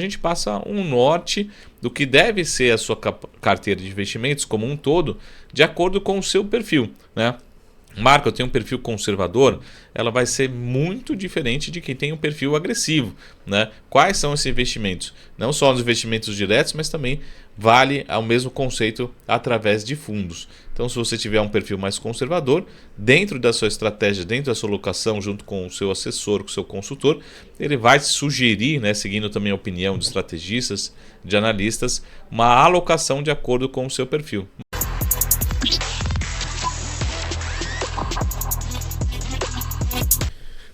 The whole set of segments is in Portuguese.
A gente passa um norte do que deve ser a sua carteira de investimentos como um todo, de acordo com o seu perfil, né? Marco, eu tenho um perfil conservador, ela vai ser muito diferente de quem tem um perfil agressivo, né? Quais são esses investimentos? Não só os investimentos diretos, mas também vale ao mesmo conceito através de fundos. Então, se você tiver um perfil mais conservador, dentro da sua estratégia, dentro da sua alocação, junto com o seu assessor, com o seu consultor, ele vai sugerir, né, seguindo também a opinião de estrategistas, de analistas, uma alocação de acordo com o seu perfil.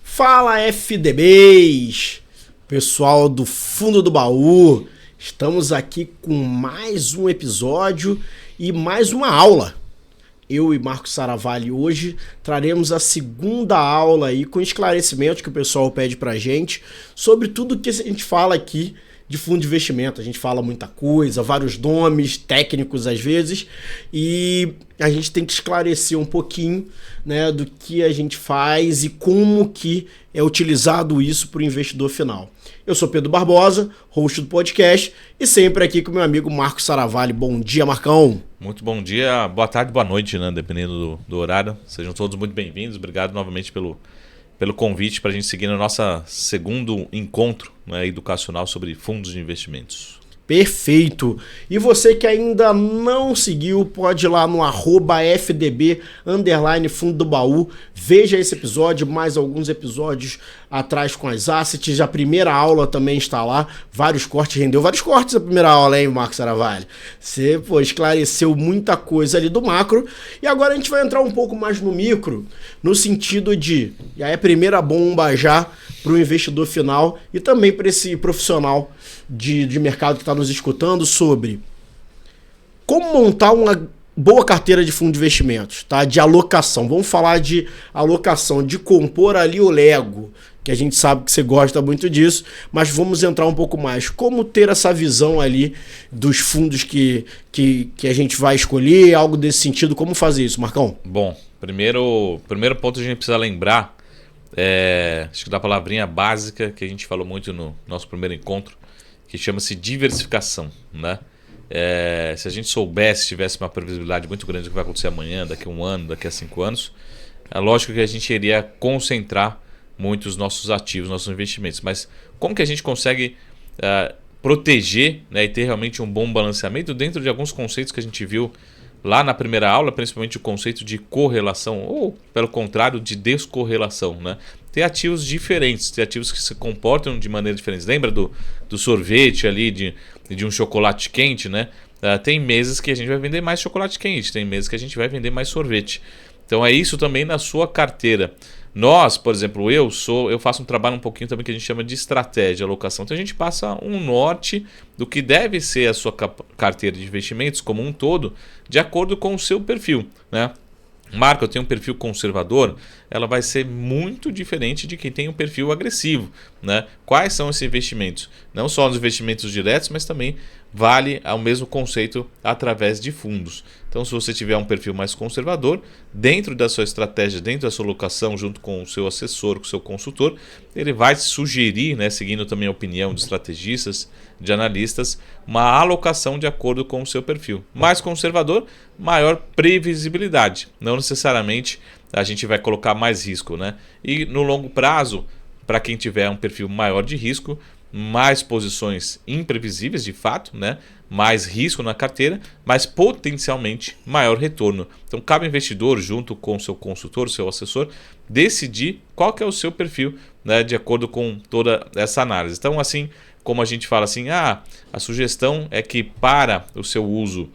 Fala FDBs, pessoal do fundo do baú, estamos aqui com mais um episódio e mais uma aula. Eu e Marcos Saravalli hoje traremos a segunda aula aí com esclarecimentos que o pessoal pede pra gente sobre tudo que a gente fala aqui de fundo de investimento. A gente fala muita coisa, vários nomes técnicos às vezes, e a gente tem que esclarecer um pouquinho, né, do que a gente faz e como que é utilizado isso para o investidor final. Eu sou Pedro Barbosa, host do podcast, e sempre aqui com meu amigo Marcos Saravalli. Bom dia, Marcão. Muito bom dia, boa tarde, boa noite, né, dependendo do horário. Sejam todos muito bem-vindos. Obrigado novamente pelo convite para a gente seguir no nosso segundo encontro, né, educacional sobre fundos de investimentos. Perfeito! E você que ainda não seguiu, pode ir lá no @FDB_fundo do baú, veja esse episódio, mais alguns episódios atrás com as assets, a primeira aula também está lá, rendeu vários cortes a primeira aula, hein, Marcos Saravalli? Você, esclareceu muita coisa ali do macro, e agora a gente vai entrar um pouco mais no micro, no sentido de, e aí a primeira bomba já para o investidor final e também para esse profissional de mercado que está nos escutando, sobre como montar uma boa carteira de fundo de investimentos, tá? De alocação. Vamos falar de alocação, de compor ali o Lego, que a gente sabe que você gosta muito disso, mas vamos entrar um pouco mais. Como ter essa visão ali dos fundos que a gente vai escolher, algo desse sentido, como fazer isso, Marcão? Bom, primeiro ponto a gente precisa lembrar, acho que da palavrinha básica que a gente falou muito no nosso primeiro encontro, que chama-se diversificação, né? Se a gente soubesse, tivesse uma previsibilidade muito grande do que vai acontecer amanhã, daqui a um ano, daqui a 5 anos, é lógico que a gente iria concentrar muito os nossos ativos, nossos investimentos. Mas como que a gente consegue proteger, né, e ter realmente um bom balanceamento dentro de alguns conceitos que a gente viu lá na primeira aula, principalmente o conceito de correlação, ou pelo contrário, de descorrelação, né? Ter ativos diferentes, ter ativos que se comportam de maneira diferente. Lembra do sorvete ali, de um chocolate quente, né? Tem meses que a gente vai vender mais chocolate quente, tem meses que a gente vai vender mais sorvete. Então é isso também na sua carteira. Nós, por exemplo, eu faço um trabalho um pouquinho também que a gente chama de estratégia de alocação. Então a gente passa um norte do que deve ser a sua carteira de investimentos como um todo, de acordo com o seu perfil, né? Marco, eu tenho um perfil conservador, ela vai ser muito diferente de quem tem um perfil agressivo, né? Quais são esses investimentos? Não só os investimentos diretos, mas também vale ao mesmo conceito através de fundos. Então, se você tiver um perfil mais conservador, dentro da sua estratégia, dentro da sua alocação, junto com o seu assessor, com o seu consultor, ele vai sugerir, né, seguindo também a opinião de estrategistas, de analistas, uma alocação de acordo com o seu perfil. Mais conservador, maior previsibilidade. Não necessariamente a gente vai colocar mais risco, né? E no longo prazo, para quem tiver um perfil maior de risco, mais posições imprevisíveis de fato, né? Mais risco na carteira, mas potencialmente maior retorno. Então cabe ao investidor, junto com o seu consultor, o seu assessor, decidir qual que é o seu perfil, né? De acordo com toda essa análise. Então, assim como a gente fala assim, a sugestão é que para o seu uso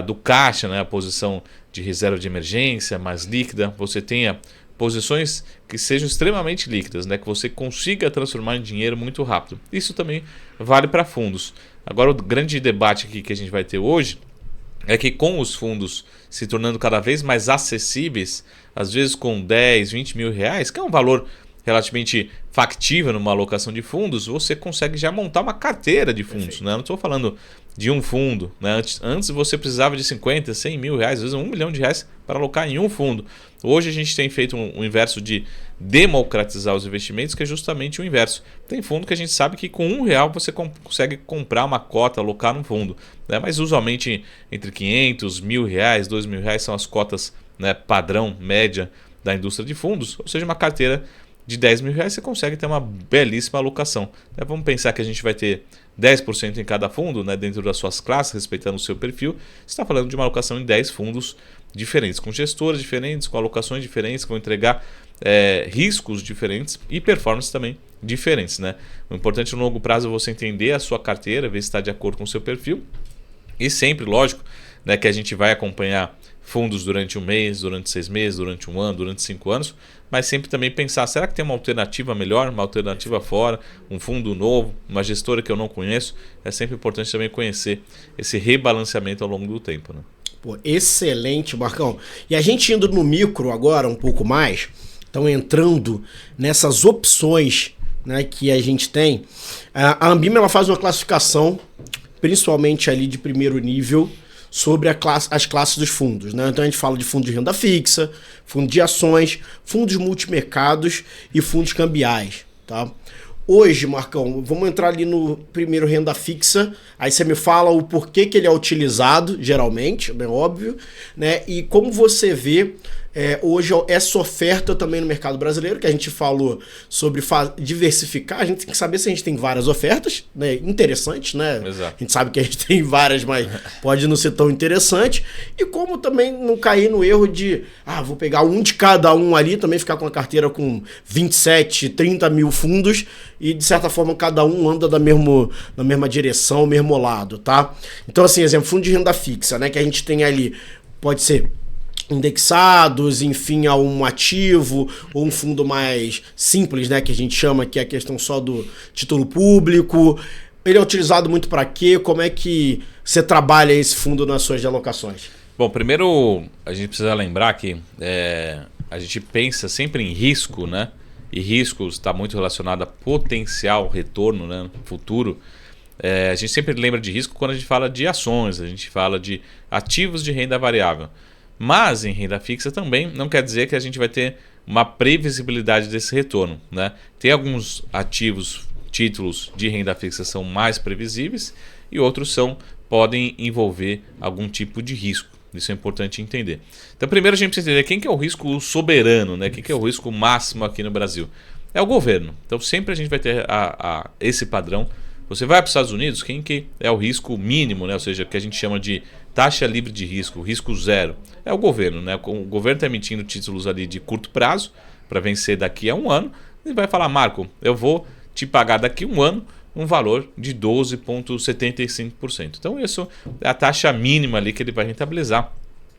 do caixa, né? A posição de reserva de emergência mais líquida, você tenha posições que sejam extremamente líquidas, né? Que você consiga transformar em dinheiro muito rápido. Isso também vale para fundos. Agora, o grande debate aqui que a gente vai ter hoje é que com os fundos se tornando cada vez mais acessíveis, às vezes com 10, 20 mil reais, que é um valor relativamente factível numa alocação de fundos, você consegue já montar uma carteira de fundos. Né? Não estou falando de um fundo. Né? Antes você precisava de 50, 100 mil reais, às vezes 1 milhão de reais para alocar em um fundo. Hoje a gente tem feito um inverso de democratizar os investimentos, que é justamente o inverso. Tem fundo que a gente sabe que com R$1 você consegue comprar uma cota, alocar num fundo. Né? Mas usualmente entre 500, R$1.000, R$2.000 são as cotas, né, padrão, média da indústria de fundos. Ou seja, uma carteira de R$10.000 você consegue ter uma belíssima alocação. Né? Vamos pensar que a gente vai ter 10% em cada fundo, né, dentro das suas classes, respeitando o seu perfil. Você está falando de uma alocação em 10 fundos diferentes, com gestoras diferentes, com alocações diferentes, que vão entregar riscos diferentes e performances também diferentes. Né? O importante no longo prazo é você entender a sua carteira, ver se está de acordo com o seu perfil. E sempre, lógico, né, que a gente vai acompanhar fundos durante um mês, durante 6 meses, durante um ano, durante 5 anos, mas sempre também pensar, será que tem uma alternativa melhor, uma alternativa fora, um fundo novo, uma gestora que eu não conheço? É sempre importante também conhecer esse rebalanceamento ao longo do tempo. Né? Pô, excelente, Marcão. E a gente indo no micro agora um pouco mais, então entrando nessas opções, né, que a gente tem, a Ambima ela faz uma classificação, principalmente ali de primeiro nível, sobre as classes dos fundos. Né? Então a gente fala de fundo de renda fixa, fundo de ações, fundos multimercados e fundos cambiais. Tá? Hoje, Marcão, vamos entrar ali no primeiro renda fixa, aí você me fala o porquê que ele é utilizado, geralmente, é óbvio, né? E como você vê hoje essa oferta também no mercado brasileiro, que a gente falou sobre diversificar, a gente tem que saber se a gente tem várias ofertas, né, interessantes, né? Exato. A gente sabe que a gente tem várias, mas pode não ser tão interessante, e como também não cair no erro de, vou pegar um de cada um ali, também ficar com a carteira com 27, 30 mil fundos, e de certa forma cada um anda na mesma direção, mesmo lado, tá? Então assim, exemplo, fundo de renda fixa, né, que a gente tem ali, pode ser indexados, enfim, a um ativo ou um fundo mais simples, né, que a gente chama, que é a questão só do título público. Ele é utilizado muito para quê? Como é que você trabalha esse fundo nas suas alocações? Bom, primeiro a gente precisa lembrar que a gente pensa sempre em risco, né? E risco está muito relacionado a potencial retorno, né, futuro. A gente sempre lembra de risco quando a gente fala de ações, a gente fala de ativos de renda variável. Mas em renda fixa também não quer dizer que a gente vai ter uma previsibilidade desse retorno. Né? Tem alguns ativos, títulos de renda fixa são mais previsíveis e outros podem envolver algum tipo de risco. Isso é importante entender. Então primeiro a gente precisa entender quem que é o risco soberano, né? Quem que é o risco máximo aqui no Brasil. É o governo. Então sempre a gente vai ter esse padrão. Você vai para os Estados Unidos, quem que é o risco mínimo, né? Ou seja, que a gente chama de taxa livre de risco zero, é o governo. Né? O governo está emitindo títulos ali de curto prazo para vencer daqui a um ano e vai falar, Marco, eu vou te pagar daqui a um ano um valor de 12,75%. Então isso é a taxa mínima ali que ele vai rentabilizar,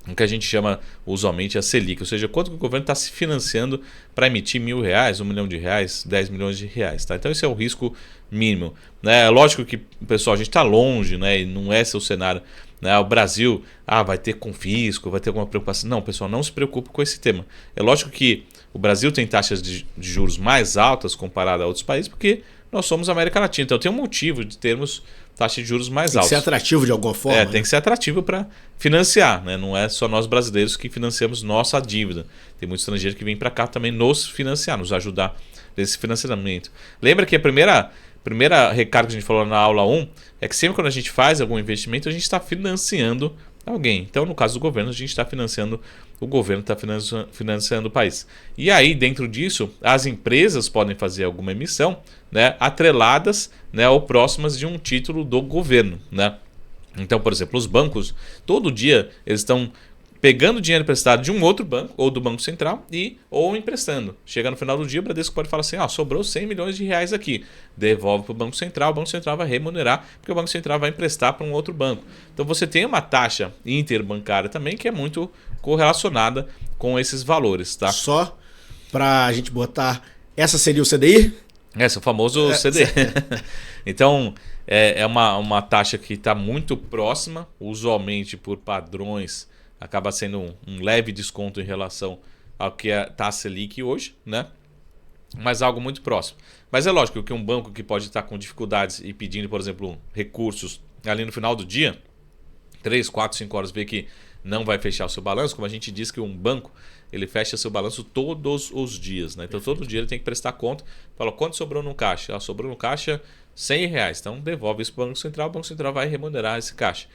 o que a gente chama usualmente a Selic, ou seja, quanto que o governo está se financiando para emitir R$1.000, R$1 milhão, R$10 milhões. Tá? Então esse é o risco mínimo. Né? Lógico que, pessoal, a gente está longe, né? E não é esse o cenário. Né? O Brasil vai ter confisco, vai ter alguma preocupação. Não, pessoal, não se preocupe com esse tema. É lógico que o Brasil tem taxas de juros mais altas comparado a outros países, porque nós somos América Latina. Então tem um motivo de termos taxa de juros mais alta. Tem que ser atrativo de alguma forma. Tem que ser atrativo para financiar. Né? Não é só nós brasileiros que financiamos nossa dívida. Tem muito estrangeiro que vem para cá também nos financiar, nos ajudar nesse financiamento. Lembra que a primeira recado que a gente falou na aula 1 é que sempre quando a gente faz algum investimento, a gente está financiando alguém. Então, no caso do governo, a gente está financiando o governo, está financiando o país. E aí, dentro disso, as empresas podem fazer alguma emissão, né, atreladas, né, ou próximas de um título do governo. Né? Então, por exemplo, os bancos, todo dia eles estão pegando dinheiro emprestado de um outro banco, ou do Banco Central, ou emprestando. Chega no final do dia, o Bradesco pode falar assim, sobrou 100 milhões de reais aqui. Devolve para o Banco Central vai remunerar, porque o Banco Central vai emprestar para um outro banco. Então você tem uma taxa interbancária também, que é muito correlacionada com esses valores. Tá? Só para a gente botar, essa seria o CDI? Esse é o famoso CDI. Então, é uma taxa que está muito próxima, usualmente por padrões, acaba sendo um leve desconto em relação ao que está a Selic hoje, né? mas algo muito próximo. Mas é lógico que um banco que pode estar com dificuldades e pedindo, por exemplo, recursos ali no final do dia, 3, 4, 5 horas, vê que não vai fechar o seu balanço, como a gente diz que um banco ele fecha seu balanço todos os dias, né? Então todo dia ele tem que prestar conta, fala quanto sobrou no caixa, sobrou no caixa R$100, então devolve isso para o Banco Central, o Banco Central vai remunerar esse caixa.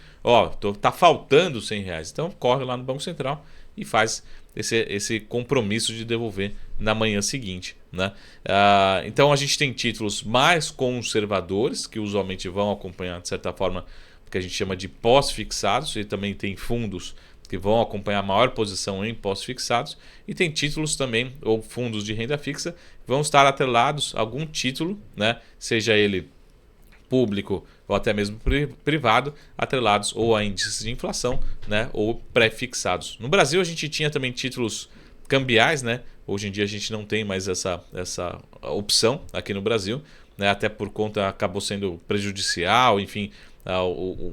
Tá faltando R$100, então corre lá no Banco Central e faz esse compromisso de devolver na manhã seguinte, né? Então a gente tem títulos mais conservadores que usualmente vão acompanhar de certa forma o que a gente chama de pós-fixados, e também tem fundos que vão acompanhar a maior posição em pós-fixados, e tem títulos também ou fundos de renda fixa que vão estar atrelados a algum título, né? Seja ele público ou até mesmo privado, atrelados ou a índices de inflação, né, ou pré-fixados. No Brasil a gente tinha também títulos cambiais, né? Hoje em dia a gente não tem mais essa opção aqui no Brasil, né? Até por conta acabou sendo prejudicial, enfim,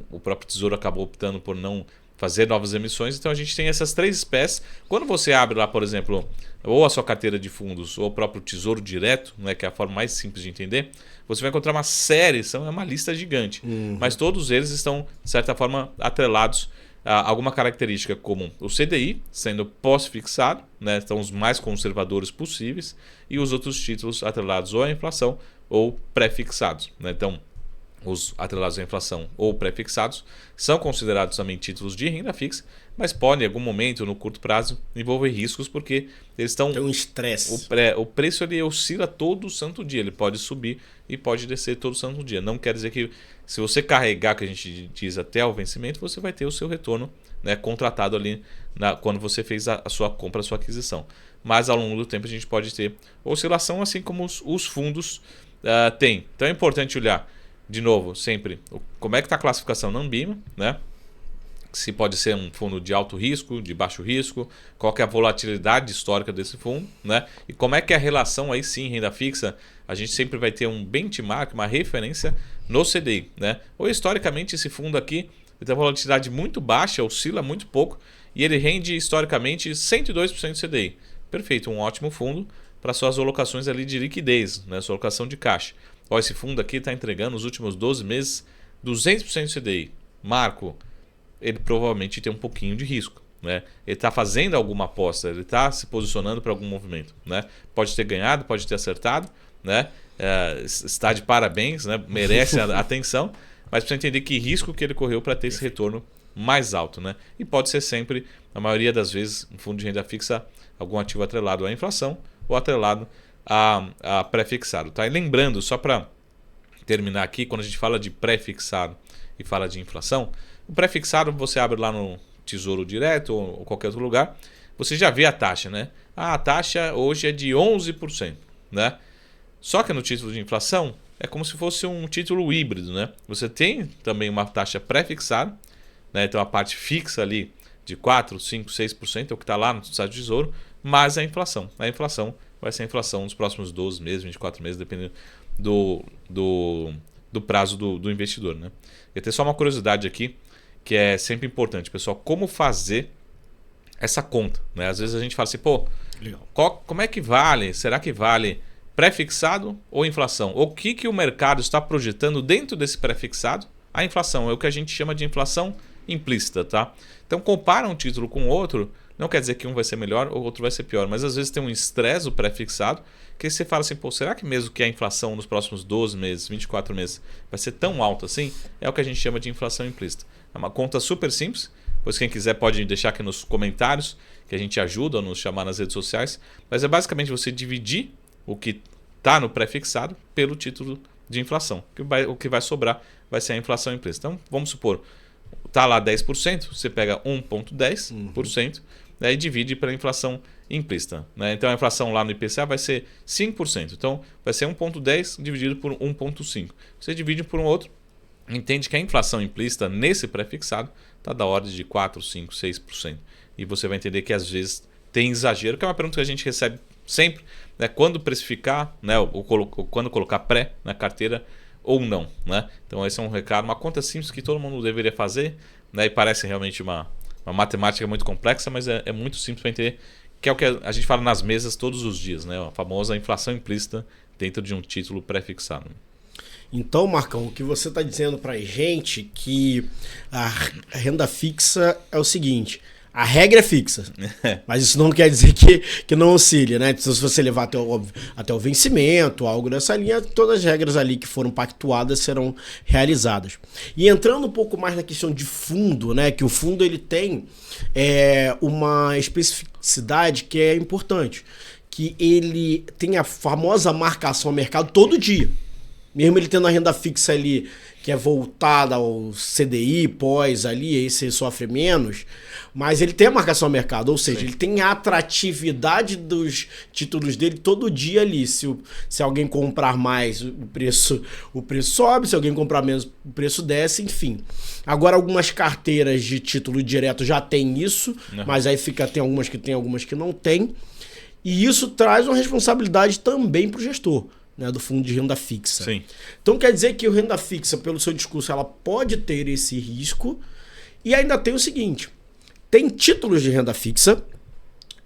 o próprio Tesouro acabou optando por não fazer novas emissões. Então a gente tem essas três espécies. Quando você abre lá, por exemplo, ou a sua carteira de fundos ou o próprio Tesouro Direto, né, que é a forma mais simples de entender, você vai encontrar uma série, é uma lista gigante, mas todos eles estão, de certa forma, atrelados a alguma característica comum. O CDI, sendo pós-fixado, né, são os mais conservadores possíveis, e os outros títulos atrelados ou à inflação ou pré-fixados, né? Então, os atrelados à inflação ou pré-fixados são considerados também títulos de renda fixa, mas podem, em algum momento, no curto prazo, envolver riscos, porque eles estão... Tem um estresse. O preço ele oscila todo santo dia, ele pode subir e pode descer todo santo dia. Não quer dizer que se você carregar, que a gente diz, até o vencimento, você vai ter o seu retorno, né, contratado ali quando você fez a sua compra, a sua aquisição. Mas ao longo do tempo a gente pode ter oscilação, assim como os fundos têm. Então é importante olhar, de novo, sempre, como é que está a classificação na Anbima, né? Se pode ser um fundo de alto risco, de baixo risco, qual que é a volatilidade histórica desse fundo, né? E como é que é a relação aí sim, renda fixa, a gente sempre vai ter um benchmark, uma referência no CDI, né? Ou historicamente esse fundo aqui tem uma volatilidade muito baixa, oscila muito pouco, e ele rende historicamente 102% do CDI. Perfeito, um ótimo fundo para suas alocações ali de liquidez, né? Sua alocação de caixa. Esse fundo aqui está entregando nos últimos 12 meses 200% do CDI. Marco, ele provavelmente tem um pouquinho de risco, né? Ele está fazendo alguma aposta, ele está se posicionando para algum movimento, né? Pode ter ganhado, pode ter acertado, né? Está de parabéns, né? Merece a atenção, mas precisa entender que risco que ele correu para ter esse retorno mais alto, né? E pode ser sempre, na maioria das vezes, um fundo de renda fixa, algum ativo atrelado à inflação ou atrelado a pré-fixado, tá? E lembrando, só para terminar aqui, quando a gente fala de pré-fixado e fala de inflação, o pré-fixado você abre lá no Tesouro Direto ou qualquer outro lugar, você já vê a taxa, né? A taxa hoje é de 11%, né? Só que no título de inflação é como se fosse um título híbrido, né? Você tem também uma taxa pré-fixada, né? Então a parte fixa ali de 4, 5, 6% é o que está lá no Estado do Tesouro, mas a inflação vai ser a inflação nos próximos 12 meses, 24 meses, dependendo do prazo do investidor, né? Eu tenho só uma curiosidade aqui, que é sempre importante, pessoal, como fazer essa conta, né? Às vezes a gente fala assim, como é que vale? Será que vale pré-fixado ou inflação? O que o mercado está projetando dentro desse pré-fixado? A inflação é o que a gente chama de inflação implícita, tá? Então compara um título com outro, não quer dizer que um vai ser melhor ou outro vai ser pior, mas às vezes tem um estresse do pré-fixado que você fala assim, será que mesmo que a inflação nos próximos 12 meses, 24 meses vai ser tão alta assim? É o que a gente chama de inflação implícita. É uma conta super simples, pois quem quiser pode deixar aqui nos comentários, que a gente ajuda a nos chamar nas redes sociais, mas é basicamente você dividir o que está no pré-fixado pelo título de inflação. O que vai sobrar vai ser a inflação implícita. Então, vamos supor, está lá 10%, você pega 1,10%, né, e divide pela inflação implícita, né? Então a inflação lá no IPCA vai ser 5%. Então vai ser 1,10 dividido por 1,5. Você divide por um outro, entende que a inflação implícita nesse pré-fixado está da ordem de 4, 5, 6%. E você vai entender que às vezes tem exagero, que é uma pergunta que a gente recebe sempre, né? Quando precificar, né? Ou quando colocar pré na carteira ou não, né? Então esse é um recado, uma conta simples que todo mundo deveria fazer, né? E parece realmente uma matemática muito complexa, mas é muito simples para entender que é o que a gente fala nas mesas todos os dias, né? A famosa inflação implícita dentro de um título pré-fixado. Então, Marcão, o que você está dizendo para a gente que a renda fixa é o seguinte: a regra é fixa, mas isso não quer dizer que não oscile, né? Então, se você levar até o vencimento, algo dessa linha, todas as regras ali que foram pactuadas serão realizadas. E entrando um pouco mais na questão de fundo, né? Que o fundo ele tem uma especificidade que é importante, que ele tem a famosa marcação ao mercado todo dia. Mesmo ele tendo a renda fixa ali, que é voltada ao CDI, pós ali, aí você sofre menos, mas ele tem a marcação ao mercado, ou seja, ele tem a atratividade dos títulos dele todo dia ali. Se alguém comprar mais, o preço sobe, se alguém comprar menos, o preço desce, enfim. Agora, algumas carteiras de título direto já tem isso, mas aí tem algumas que não tem. E isso traz uma responsabilidade também para o gestor, né, do fundo de renda fixa. Sim. Então quer dizer que o renda fixa, pelo seu discurso, ela pode ter esse risco. E ainda tem o seguinte: tem títulos de renda fixa,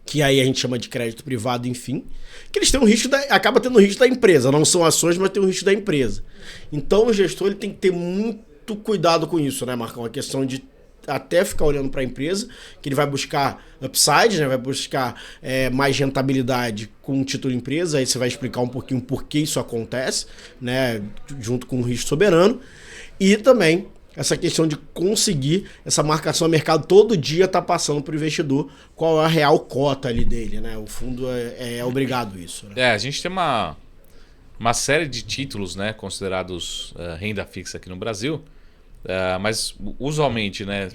que aí a gente chama de crédito privado, enfim, que eles têm um risco, acaba tendo o risco da empresa. Não são ações, mas tem o risco da empresa. Então o gestor ele tem que ter muito cuidado com isso, né, Marcão? A questão de até ficar olhando para a empresa, que ele vai buscar upside, né? Vai buscar mais rentabilidade com o título de empresa. Aí você vai explicar um pouquinho por que isso acontece, né? Junto com o risco soberano. E também essa questão de conseguir essa marcação a mercado todo dia tá passando para o investidor qual é a real cota ali dele, né? O fundo é obrigado isso, né? A gente tem uma série de títulos, né, considerados renda fixa aqui no Brasil. Mas usualmente, né,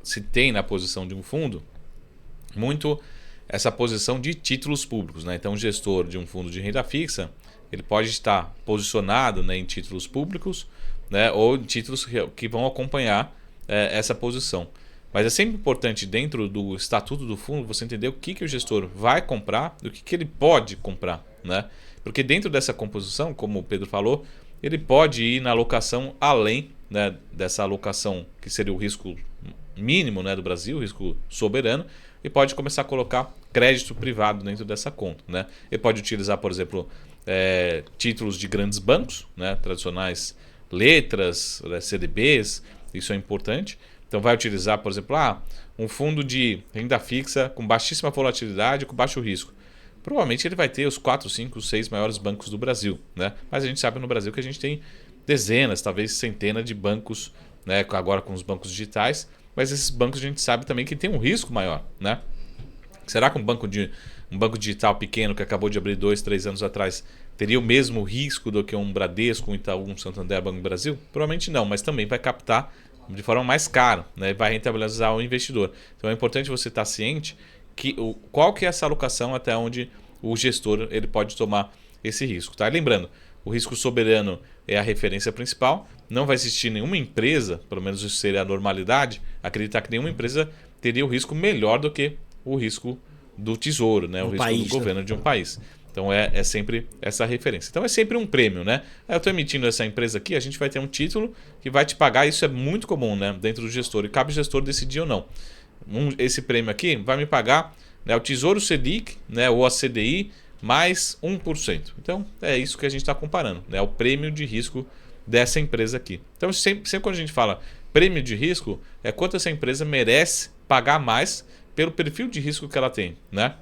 se tem na posição de um fundo muito essa posição de títulos públicos, né? Então o gestor de um fundo de renda fixa ele pode estar posicionado, né, em títulos públicos, né, ou em títulos que vão acompanhar essa posição. Mas é sempre importante dentro do estatuto do fundo você entender o que o gestor vai comprar e o que ele pode comprar, né? Porque dentro dessa composição, como o Pedro falou, ele pode ir na alocação além, né, dessa alocação que seria o risco mínimo, né, do Brasil, o risco soberano, e pode começar a colocar crédito privado dentro dessa conta, né? Ele pode utilizar, por exemplo, títulos de grandes bancos, né, tradicionais, letras, CDBs, isso é importante. Então vai utilizar, por exemplo, um fundo de renda fixa com baixíssima volatilidade, com baixo risco. Provavelmente ele vai ter os 4, 5, 6 maiores bancos do Brasil, né? Mas a gente sabe no Brasil que a gente tem dezenas, talvez centenas de bancos, né? Agora com os bancos digitais, mas esses bancos a gente sabe também que tem um risco maior, né? Será que um banco digital pequeno que acabou de abrir 2, 3 anos atrás teria o mesmo risco do que um Bradesco, um Itaú, um Santander, Banco do Brasil? Provavelmente não, mas também vai captar de forma mais cara, né? Vai rentabilizar o investidor. Então é importante você estar ciente que qual que é essa alocação até onde o gestor ele pode tomar esse risco. Tá? Lembrando, o risco soberano é a referência principal. Não vai existir nenhuma empresa, pelo menos isso seria a normalidade, acreditar que nenhuma empresa teria o risco melhor do que o risco do tesouro, né? O risco do governo de um país. Então é sempre essa referência. Então é sempre um prêmio, né? Eu estou emitindo essa empresa aqui, a gente vai ter um título que vai te pagar, isso é muito comum, né? Dentro do gestor, e cabe o gestor decidir ou não. Esse prêmio aqui vai me pagar, né, o Tesouro Selic, né, ou a CDI mais 1%. Então é isso que a gente está comparando, né? O prêmio de risco dessa empresa aqui. Então sempre quando a gente fala prêmio de risco, é quanto essa empresa merece pagar mais pelo perfil de risco que ela tem, né?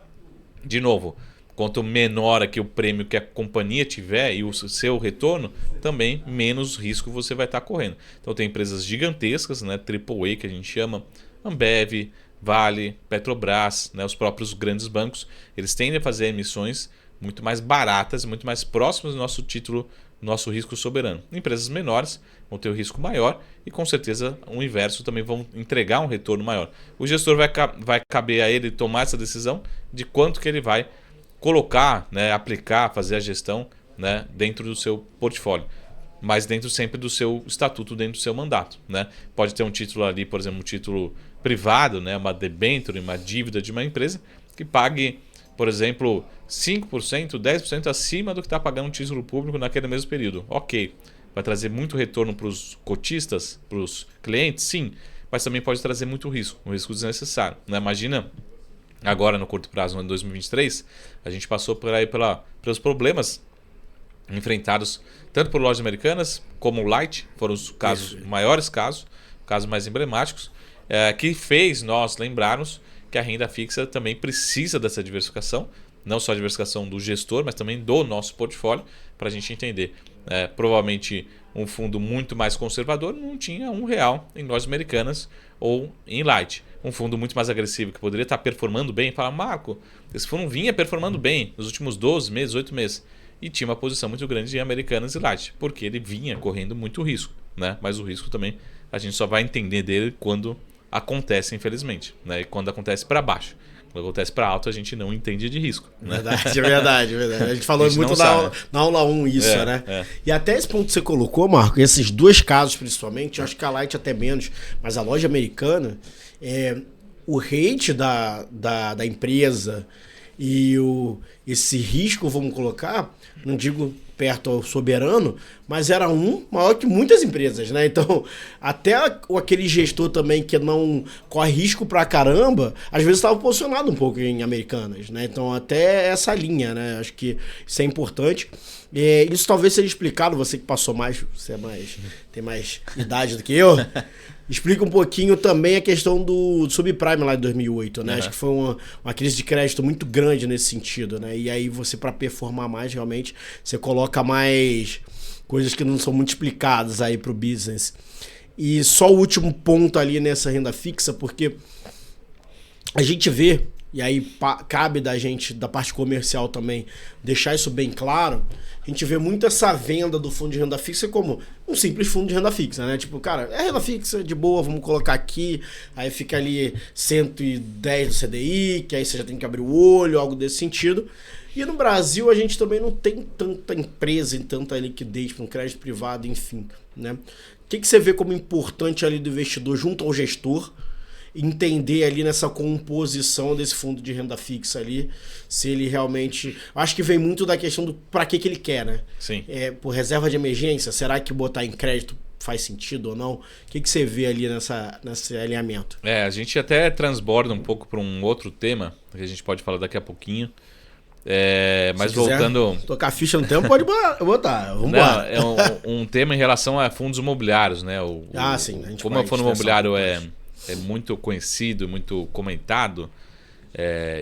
De novo, quanto menor aqui o prêmio que a companhia tiver e o seu retorno, também menos risco você vai estar correndo. Então tem empresas gigantescas, né, AAA que a gente chama, Ambev, Vale, Petrobras, né, os próprios grandes bancos, eles tendem a fazer emissões muito mais baratas, muito mais próximas do nosso título, nosso risco soberano. Empresas menores vão ter o risco maior e com certeza o inverso também vão entregar um retorno maior. O gestor vai caber a ele tomar essa decisão de quanto que ele vai colocar, né, aplicar, fazer a gestão, né, dentro do seu portfólio, mas dentro sempre do seu estatuto, dentro do seu mandato, né? Pode ter um título ali, por exemplo, um título privado, né, uma debênture, uma dívida de uma empresa que pague, por exemplo, 5%, 10% acima do que está pagando um título público naquele mesmo período. Ok, vai trazer muito retorno para os cotistas, para os clientes, sim, mas também pode trazer muito risco, um risco desnecessário, né? Imagina agora no curto prazo, no ano 2023, a gente passou por aí pelos problemas enfrentados tanto por lojas americanas como o Light, foram os maiores casos mais emblemáticos, que fez nós lembrarmos que a renda fixa também precisa dessa diversificação, não só a diversificação do gestor, mas também do nosso portfólio, para a gente entender. Provavelmente um fundo muito mais conservador não tinha R$1 em lojas americanas ou em Light. Um fundo muito mais agressivo que poderia estar performando bem, fala, Marco, esse fundo vinha performando bem nos últimos 12 meses, 8 meses, e tinha uma posição muito grande em Americanas e Light, porque ele vinha correndo muito risco, né? Mas o risco também a gente só vai entender dele quando acontece, infelizmente, né? E quando acontece para baixo. Quando acontece para alto, a gente não entende de risco. Né? Verdade. A gente falou muito na aula 1 isso, né? E até esse ponto que você colocou, Marco, esses dois casos principalmente, eu acho que a Light até menos, mas a loja americana, o rate da empresa e esse risco, vamos colocar, não digo perto ao soberano, mas era maior que muitas empresas, né? Então, até aquele gestor também que não corre risco pra caramba, às vezes estava posicionado um pouco em Americanas, né? Então, até essa linha, né? Acho que isso é importante. Isso talvez seja explicado, você que passou mais, tem mais idade do que eu, explica um pouquinho também a questão do subprime lá de 2008, né? Acho que foi uma crise de crédito muito grande nesse sentido, né? E aí você, para performar mais, realmente, você coloca mais coisas que não são muito explicadas aí pro business. E só o último ponto ali nessa renda fixa, porque a gente vê, e aí cabe da gente, da parte comercial também, deixar isso bem claro, a gente vê muito essa venda do fundo de renda fixa como um simples fundo de renda fixa, né? Tipo, cara, é renda fixa, de boa, vamos colocar aqui, aí fica ali 110 do CDI, que aí você já tem que abrir o olho, algo desse sentido. E no Brasil a gente também não tem tanta empresa e tanta liquidez para um crédito privado, enfim, né? O que você vê como importante ali do investidor junto ao gestor, entender ali nessa composição desse fundo de renda fixa ali, se ele realmente... Acho que vem muito da questão do para que ele quer, né? Sim. Por reserva de emergência, será que botar em crédito faz sentido ou não? O que você vê ali nesse alinhamento? A gente até transborda um pouco para um outro tema, que a gente pode falar daqui a pouquinho. Mas voltando... Tocar ficha no tempo, pode botar. Vamos embora. Um tema em relação a fundos imobiliários, né? Sim. A gente como o fundo imobiliário é muito conhecido, muito comentado,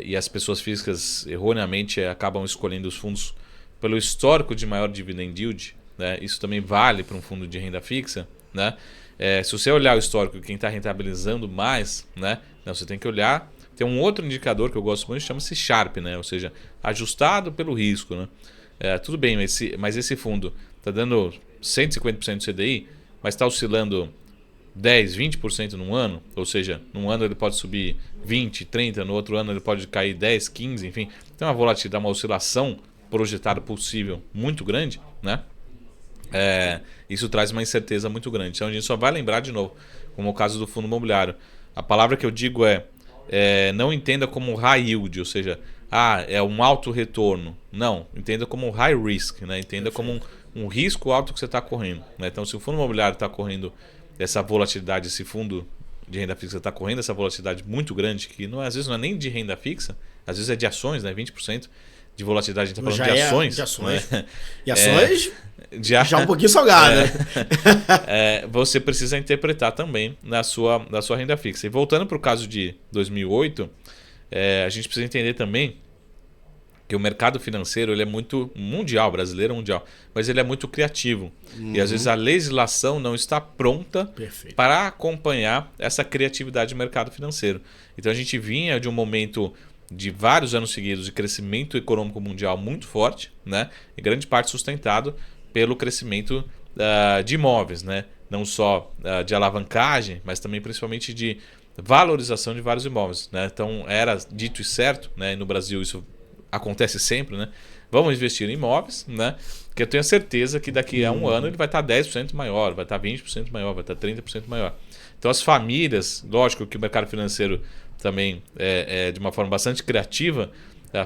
e as pessoas físicas erroneamente acabam escolhendo os fundos pelo histórico de maior dividend yield, né? Isso também vale para um fundo de renda fixa, né? Se você olhar o histórico, quem está rentabilizando mais, né? Não, você tem que olhar. Tem um outro indicador que eu gosto muito, chama-se Sharpe, né? Ou seja, ajustado pelo risco, né? Tudo bem, mas esse fundo está dando 150% do CDI, mas está oscilando 10, 20% num ano, ou seja, num ano ele pode subir 20, 30, no outro ano ele pode cair 10, 15, enfim. Tem uma volatilidade, uma oscilação projetada possível muito grande, né? Isso traz uma incerteza muito grande. Então a gente só vai lembrar de novo, como o caso do fundo imobiliário. A palavra que eu digo não entenda como high yield, ou seja, é um alto retorno. Não, entenda como high risk, né? Entenda como um risco alto que você está correndo, né? Então se o fundo imobiliário está correndo essa volatilidade, esse fundo de renda fixa está correndo essa volatilidade muito grande, que às vezes não é nem de renda fixa, às vezes é de ações, né? 20% de volatilidade, a gente está falando de ações. De ações. Né? E ações já um pouquinho salgado, né? Você precisa interpretar também na sua renda fixa. E voltando para o caso de 2008, a gente precisa entender também que o mercado financeiro ele é muito mundial, brasileiro mundial, mas ele é muito criativo. E às vezes a legislação não está pronta para acompanhar essa criatividade do mercado financeiro. Então a gente vinha de um momento de vários anos seguidos de crescimento econômico mundial muito forte, né? Em grande parte sustentado pelo crescimento de imóveis, né? Não só de alavancagem, mas também principalmente de valorização de vários imóveis, né? Então era dito e certo, né? E no Brasil isso acontece sempre, né? Vamos investir em imóveis, né? Que eu tenho certeza que daqui a um ano ele vai estar 10% maior, vai estar 20% maior, vai estar 30% maior. Então as famílias, lógico que o mercado financeiro também de uma forma bastante criativa,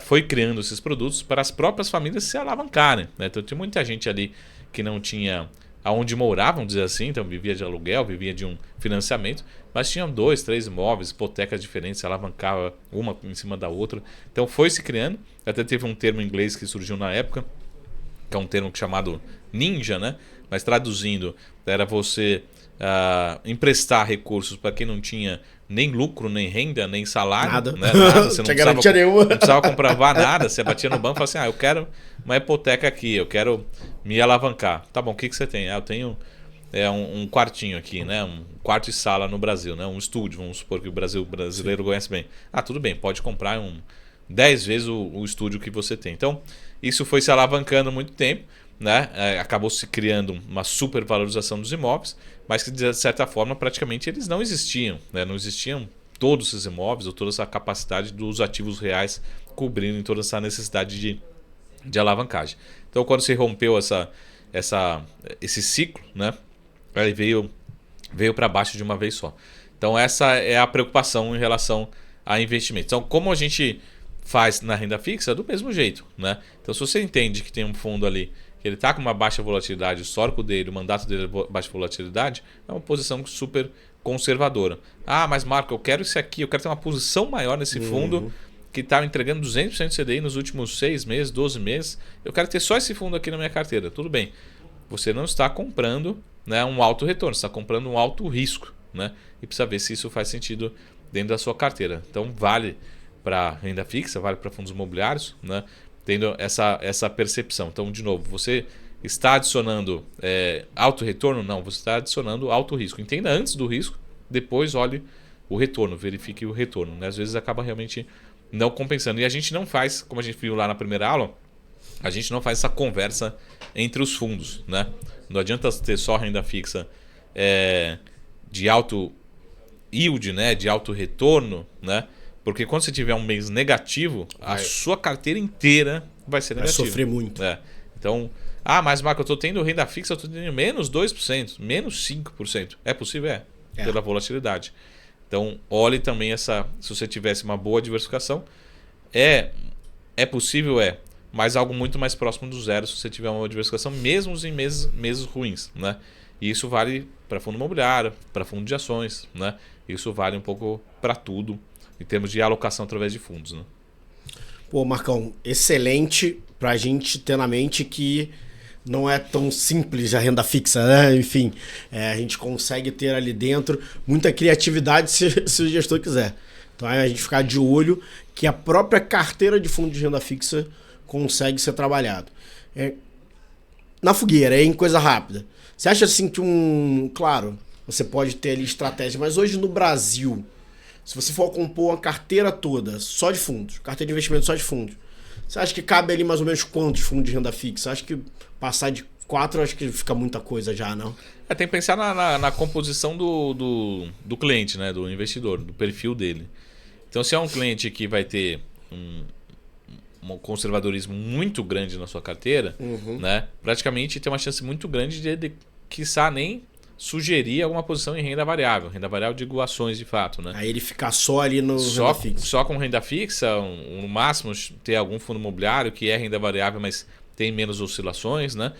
foi criando esses produtos para as próprias famílias se alavancarem, né? Então tinha muita gente ali que não tinha aonde moravam, vamos dizer assim, então vivia de aluguel, vivia de um financiamento, mas tinham 2, 3 imóveis, hipotecas diferentes, se alavancava uma em cima da outra. Então foi se criando, até teve um termo em inglês que surgiu na época, que é um termo chamado ninja, né? Mas traduzindo, era você emprestar recursos para quem não tinha nem lucro, nem renda, nem salário. Nada. Né? Nada. Você não nenhuma. Não precisava comprovar nada. Você batia no banco e falava assim, eu quero uma hipoteca aqui, eu quero me alavancar. Tá bom, o que você tem? Eu tenho um quartinho aqui, né? Um quarto e sala no Brasil, né? Um estúdio, vamos supor que o brasileiro conhece bem. Tudo bem, pode comprar 10 vezes o estúdio que você tem. Então, isso foi se alavancando muito tempo, né? Acabou se criando uma supervalorização dos imóveis, mas que de certa forma praticamente eles não existiam, né? Não existiam todos esses imóveis ou toda essa capacidade dos ativos reais cobrindo toda essa necessidade de alavancagem. Então quando se rompeu esse ciclo, né? Aí veio para baixo de uma vez só. Então essa é a preocupação em relação a investimento. Então como a gente faz na renda fixa? Do mesmo jeito, né? Então se você entende que tem um fundo ali que ele está com uma baixa volatilidade, o histórico dele, o mandato dele é baixa volatilidade, é uma posição super conservadora. Mas Marco, eu quero isso aqui, eu quero ter uma posição maior nesse fundo que está entregando 200% de CDI nos últimos 6 meses, 12 meses, eu quero ter só esse fundo aqui na minha carteira. Tudo bem, você não está comprando, né, um alto retorno, você está comprando um alto risco, né? E precisa ver se isso faz sentido dentro da sua carteira. Então vale para renda fixa, vale para fundos imobiliários, né? Tendo essa percepção. Então, de novo, você está adicionando alto retorno? Não, você está adicionando alto risco. Entenda antes do risco, depois olhe o retorno, verifique o retorno. Né? Às vezes acaba realmente não compensando. E a gente não faz, como a gente viu lá na primeira aula, a gente não faz essa conversa entre os fundos. Né? Não adianta ter só renda fixa de alto yield, né? De alto retorno, né? Porque quando você tiver um mês negativo, a sua carteira inteira vai ser negativa. Vai sofrer muito. Então, mas Marco, eu estou tendo renda fixa, eu estou tendo menos 2%, menos 5%. É possível? Pela volatilidade. Então, olhe também se você tivesse uma boa diversificação. É possível? Mas algo muito mais próximo do zero se você tiver uma diversificação, mesmo em meses ruins. Né? E isso vale para fundo imobiliário, para fundo de ações. Né? Isso vale um pouco para tudo, em termos de alocação através de fundos. Né? Pô, Marcão, excelente pra gente ter na mente que não é tão simples a renda fixa, né? Enfim, a gente consegue ter ali dentro muita criatividade se o gestor quiser. Então a gente ficar de olho que a própria carteira de fundo de renda fixa consegue ser trabalhado. Na fogueira, em coisa rápida. Você acha assim que claro, você pode ter ali estratégia, mas hoje no Brasil, se você for compor uma carteira toda só de fundos, carteira de investimento só de fundos, você acha que cabe ali mais ou menos quantos fundos de renda fixa? Acho que passar de 4, acho que fica muita coisa já, não? Tem que pensar na composição do cliente, né? Do investidor, do perfil dele. Então, se é um cliente que vai ter um conservadorismo muito grande na sua carteira, né? Praticamente tem uma chance muito grande de quiçá nem sugerir alguma posição em renda variável. Renda variável, digo ações de fato, né? Aí ele ficar só ali no renda fixa. Só com renda fixa, no máximo ter algum fundo imobiliário que é renda variável, mas tem menos oscilações, né?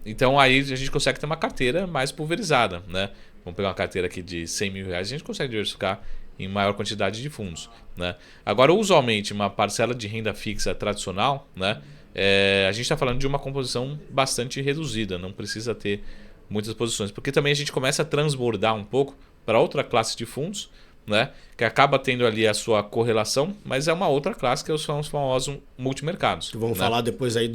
Então aí a gente consegue ter uma carteira mais pulverizada, né? Vamos pegar uma carteira aqui de 100 mil reais, a gente consegue diversificar em maior quantidade de fundos, né? Agora, usualmente, uma parcela de renda fixa tradicional, né? A gente está falando de uma composição bastante reduzida, não precisa ter muitas posições, porque também a gente começa a transbordar um pouco para outra classe de fundos, né, que acaba tendo ali a sua correlação, mas é uma outra classe que são os famosos multimercados. Que vamos falar depois aí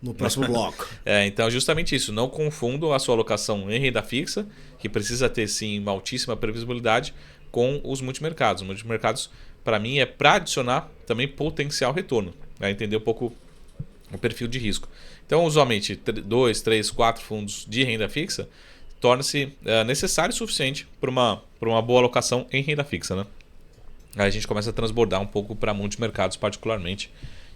no próximo bloco. Então, justamente isso, não confundam a sua alocação em renda fixa, que precisa ter sim uma altíssima previsibilidade, com os multimercados. Os multimercados, para mim, é para adicionar também potencial retorno, para entender um pouco o perfil de risco. Então, usualmente, 2, 3, 4 fundos de renda fixa torna-se necessário e suficiente para uma boa alocação em renda fixa. Né? Aí a gente começa a transbordar um pouco para multimercados particularmente,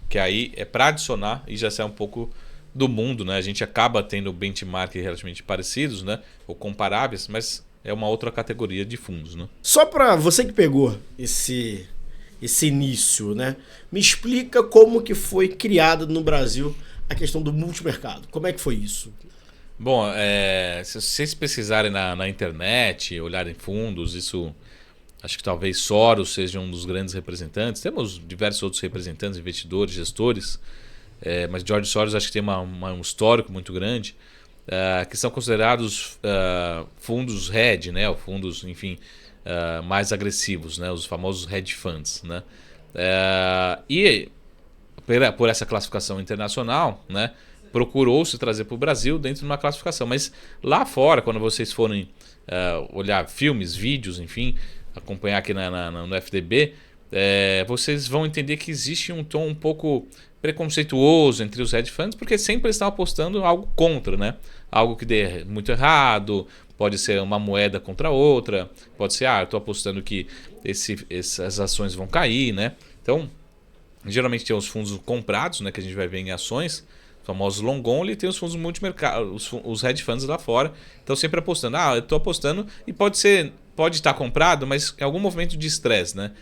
que aí é para adicionar e já sai um pouco do mundo. Né? A gente acaba tendo benchmark relativamente parecidos, né? Ou comparáveis, mas é uma outra categoria de fundos. Né? Só para você que pegou esse início, né? Me explica como que foi criado no Brasil a questão do multimercado. Como é que foi isso? Bom, se vocês pesquisarem na internet, olharem fundos, isso acho que talvez Soros seja um dos grandes representantes. Temos diversos outros representantes, investidores, gestores, mas George Soros acho que tem um histórico muito grande, que são considerados fundos hedge, né, ou fundos, enfim, mais agressivos, né, os famosos hedge funds, né. E por essa classificação internacional, né, procurou-se trazer para o Brasil dentro de uma classificação. Mas lá fora, quando vocês forem olhar filmes, vídeos, enfim, acompanhar aqui no FDB, vocês vão entender que existe um tom um pouco preconceituoso entre os hedge funds, porque sempre estão apostando algo contra, né? Algo que dê muito errado, pode ser uma moeda contra outra, pode ser, eu estou apostando que essas ações vão cair, né? Então, geralmente tem os fundos comprados, né, que a gente vai ver em ações, famosos long only, e tem os fundos multimercado, os hedge funds lá fora. Então sempre apostando. Eu estou apostando e pode estar comprado, mas em algum movimento de estresse, né?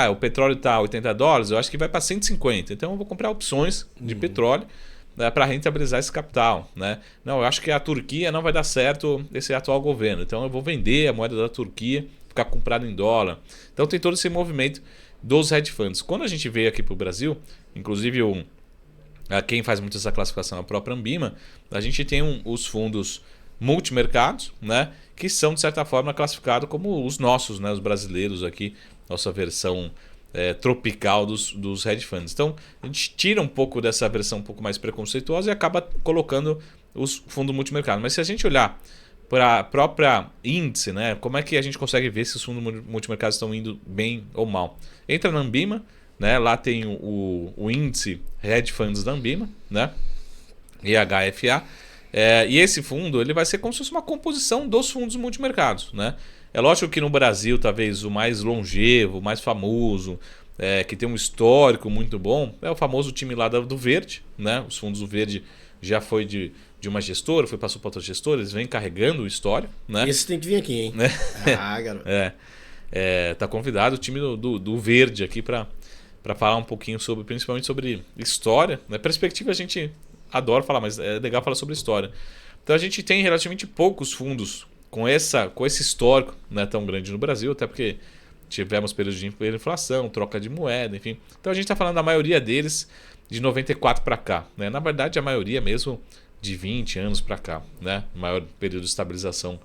O petróleo está a $80, eu acho que vai para 150. Então eu vou comprar opções de petróleo, né, para rentabilizar esse capital, né? Não, eu acho que a Turquia não vai dar certo esse atual governo. Então eu vou vender a moeda da Turquia, ficar comprado em dólar. Então tem todo esse movimento dos hedge funds. Quando a gente veio aqui para o Brasil, inclusive quem faz muito essa classificação é a própria Ambima, a gente tem os fundos multimercados, né, que são de certa forma classificados como os nossos, né, os brasileiros aqui, nossa versão tropical dos hedge funds. Então a gente tira um pouco dessa versão um pouco mais preconceituosa e acaba colocando os fundos multimercados. Mas se a gente olhar para a própria índice, né, como é que a gente consegue ver se os fundos multimercados estão indo bem ou mal? Entra na Ambima, né, lá tem o índice Hedge Funds da Ambima, né, IHFA, e esse fundo ele vai ser como se fosse uma composição dos fundos multimercados, né? É lógico que no Brasil talvez o mais longevo, o mais famoso, que tem um histórico muito bom, é o famoso time lá do Verde, né? Os fundos do Verde já foi de uma gestora, passou para outra gestora, eles vêm carregando o histórico, né? Esse tem que vir aqui, hein? Garoto. Tá convidado o time do Verde aqui para falar um pouquinho principalmente sobre história, né? Perspectiva a gente adora falar, mas é legal falar sobre história. Então a gente tem relativamente poucos fundos com esse histórico, né, tão grande no Brasil, até porque tivemos períodos de inflação, troca de moeda, enfim. Então a gente está falando da maioria deles de 94 para cá, né? Na verdade a maioria mesmo de 20 anos para cá, né? Maior período de estabilização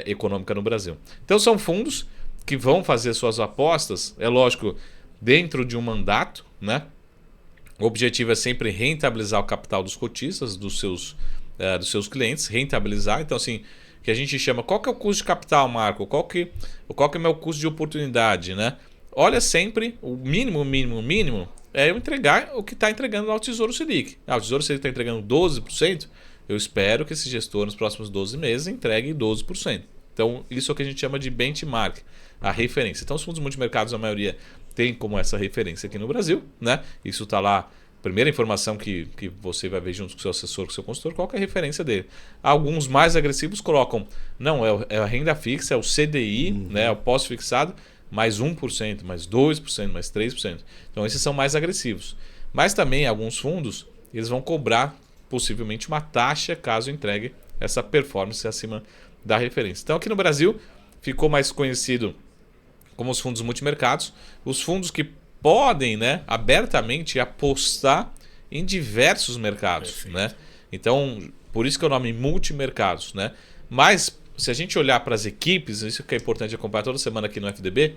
econômica no Brasil. Então são fundos que vão fazer suas apostas, é lógico, dentro de um mandato, né? O objetivo é sempre rentabilizar o capital dos cotistas, dos seus clientes, rentabilizar. Então, assim, que a gente chama, qual que é o custo de capital, Marco? Qual que é o meu custo de oportunidade, né? Olha sempre, o mínimo é eu entregar o que está entregando ao Tesouro Selic. O Tesouro Selic está entregando 12%, eu espero que esse gestor nos próximos 12 meses entregue 12%. Então, isso é o que a gente chama de benchmark, a referência. Então, os fundos multimercados, a maioria tem como essa referência aqui no Brasil, né? Isso está lá, primeira informação que você vai ver junto com o seu assessor, com o seu consultor, qual que é a referência dele. Alguns mais agressivos colocam, não, é a renda fixa, é o CDI, né? É o pós-fixado, mais 1%, mais 2%, mais 3%. Então, esses são mais agressivos. Mas também, alguns fundos, eles vão cobrar possivelmente uma taxa caso entregue essa performance acima da referência. Então, aqui no Brasil, ficou mais conhecido como os fundos multimercados, os fundos que podem, né, abertamente apostar em diversos mercados, né? Então, por isso que é o nome multimercados, né? Mas se a gente olhar para as equipes, isso que é importante acompanhar toda semana aqui no FDB,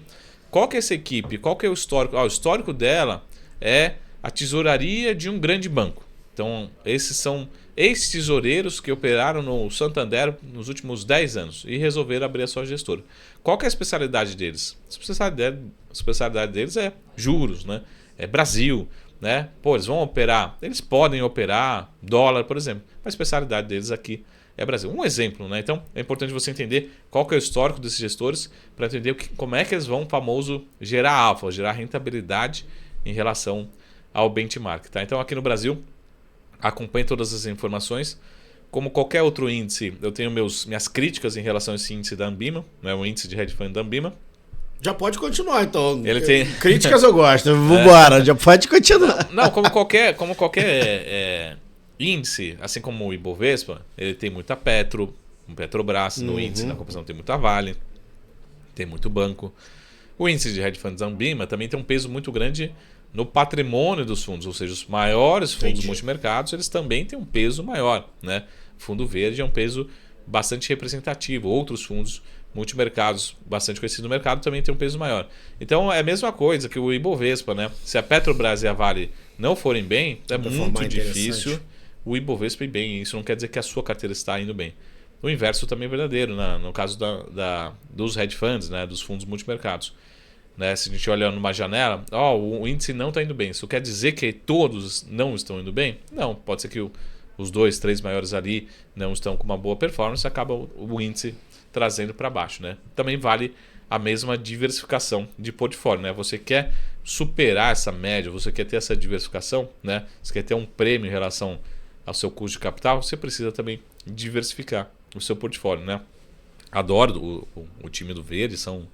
qual que é essa equipe? Qual que é o histórico? O histórico dela é a tesouraria de um grande banco. Então, esses são ex-tesoureiros que operaram no Santander nos últimos 10 anos e resolveram abrir a sua gestora. Qual que é a especialidade deles? A especialidade deles é juros, né? É Brasil, né? Eles vão operar, eles podem operar dólar, por exemplo. A especialidade deles aqui é Brasil. Um exemplo, né? Então, é importante você entender qual que é o histórico desses gestores para entender como é que eles vão, famoso, gerar alfa, gerar rentabilidade em relação ao benchmark, tá? Então, aqui no Brasil, acompanhe todas as informações. Como qualquer outro índice, eu tenho minhas críticas em relação a esse índice da Ambima, né, o índice de hedge fund da Ambima. Já pode continuar, então. Ele tem... Críticas eu gosto. Vambora, já pode continuar. Não, como qualquer índice, assim como o Ibovespa, ele tem muita Petrobras no índice, na composição tem muita Vale, tem muito banco. O índice de hedge funds Ambima também tem um peso muito grande no patrimônio dos fundos, ou seja, os maiores fundos multimercados, eles também têm um peso maior, né? Fundo verde é um peso bastante representativo. Outros fundos multimercados bastante conhecidos no mercado também têm um peso maior. Então é a mesma coisa que o Ibovespa, né? Se a Petrobras e a Vale não forem bem, é muito difícil o Ibovespa ir bem. Isso não quer dizer que a sua carteira está indo bem. O inverso também é verdadeiro, né? No caso dos hedge funds, né? Dos fundos multimercados. Né? Se a gente olhar numa janela, o índice não está indo bem. Isso quer dizer que todos não estão indo bem? Não, pode ser que os 2, 3 maiores ali não estão com uma boa performance, acaba o índice trazendo para baixo. Né? Também vale a mesma diversificação de portfólio. Né? Você quer superar essa média, você quer ter essa diversificação, né? Você quer ter um prêmio em relação ao seu custo de capital, você precisa também diversificar o seu portfólio. Né? Adoro o time do Verde, são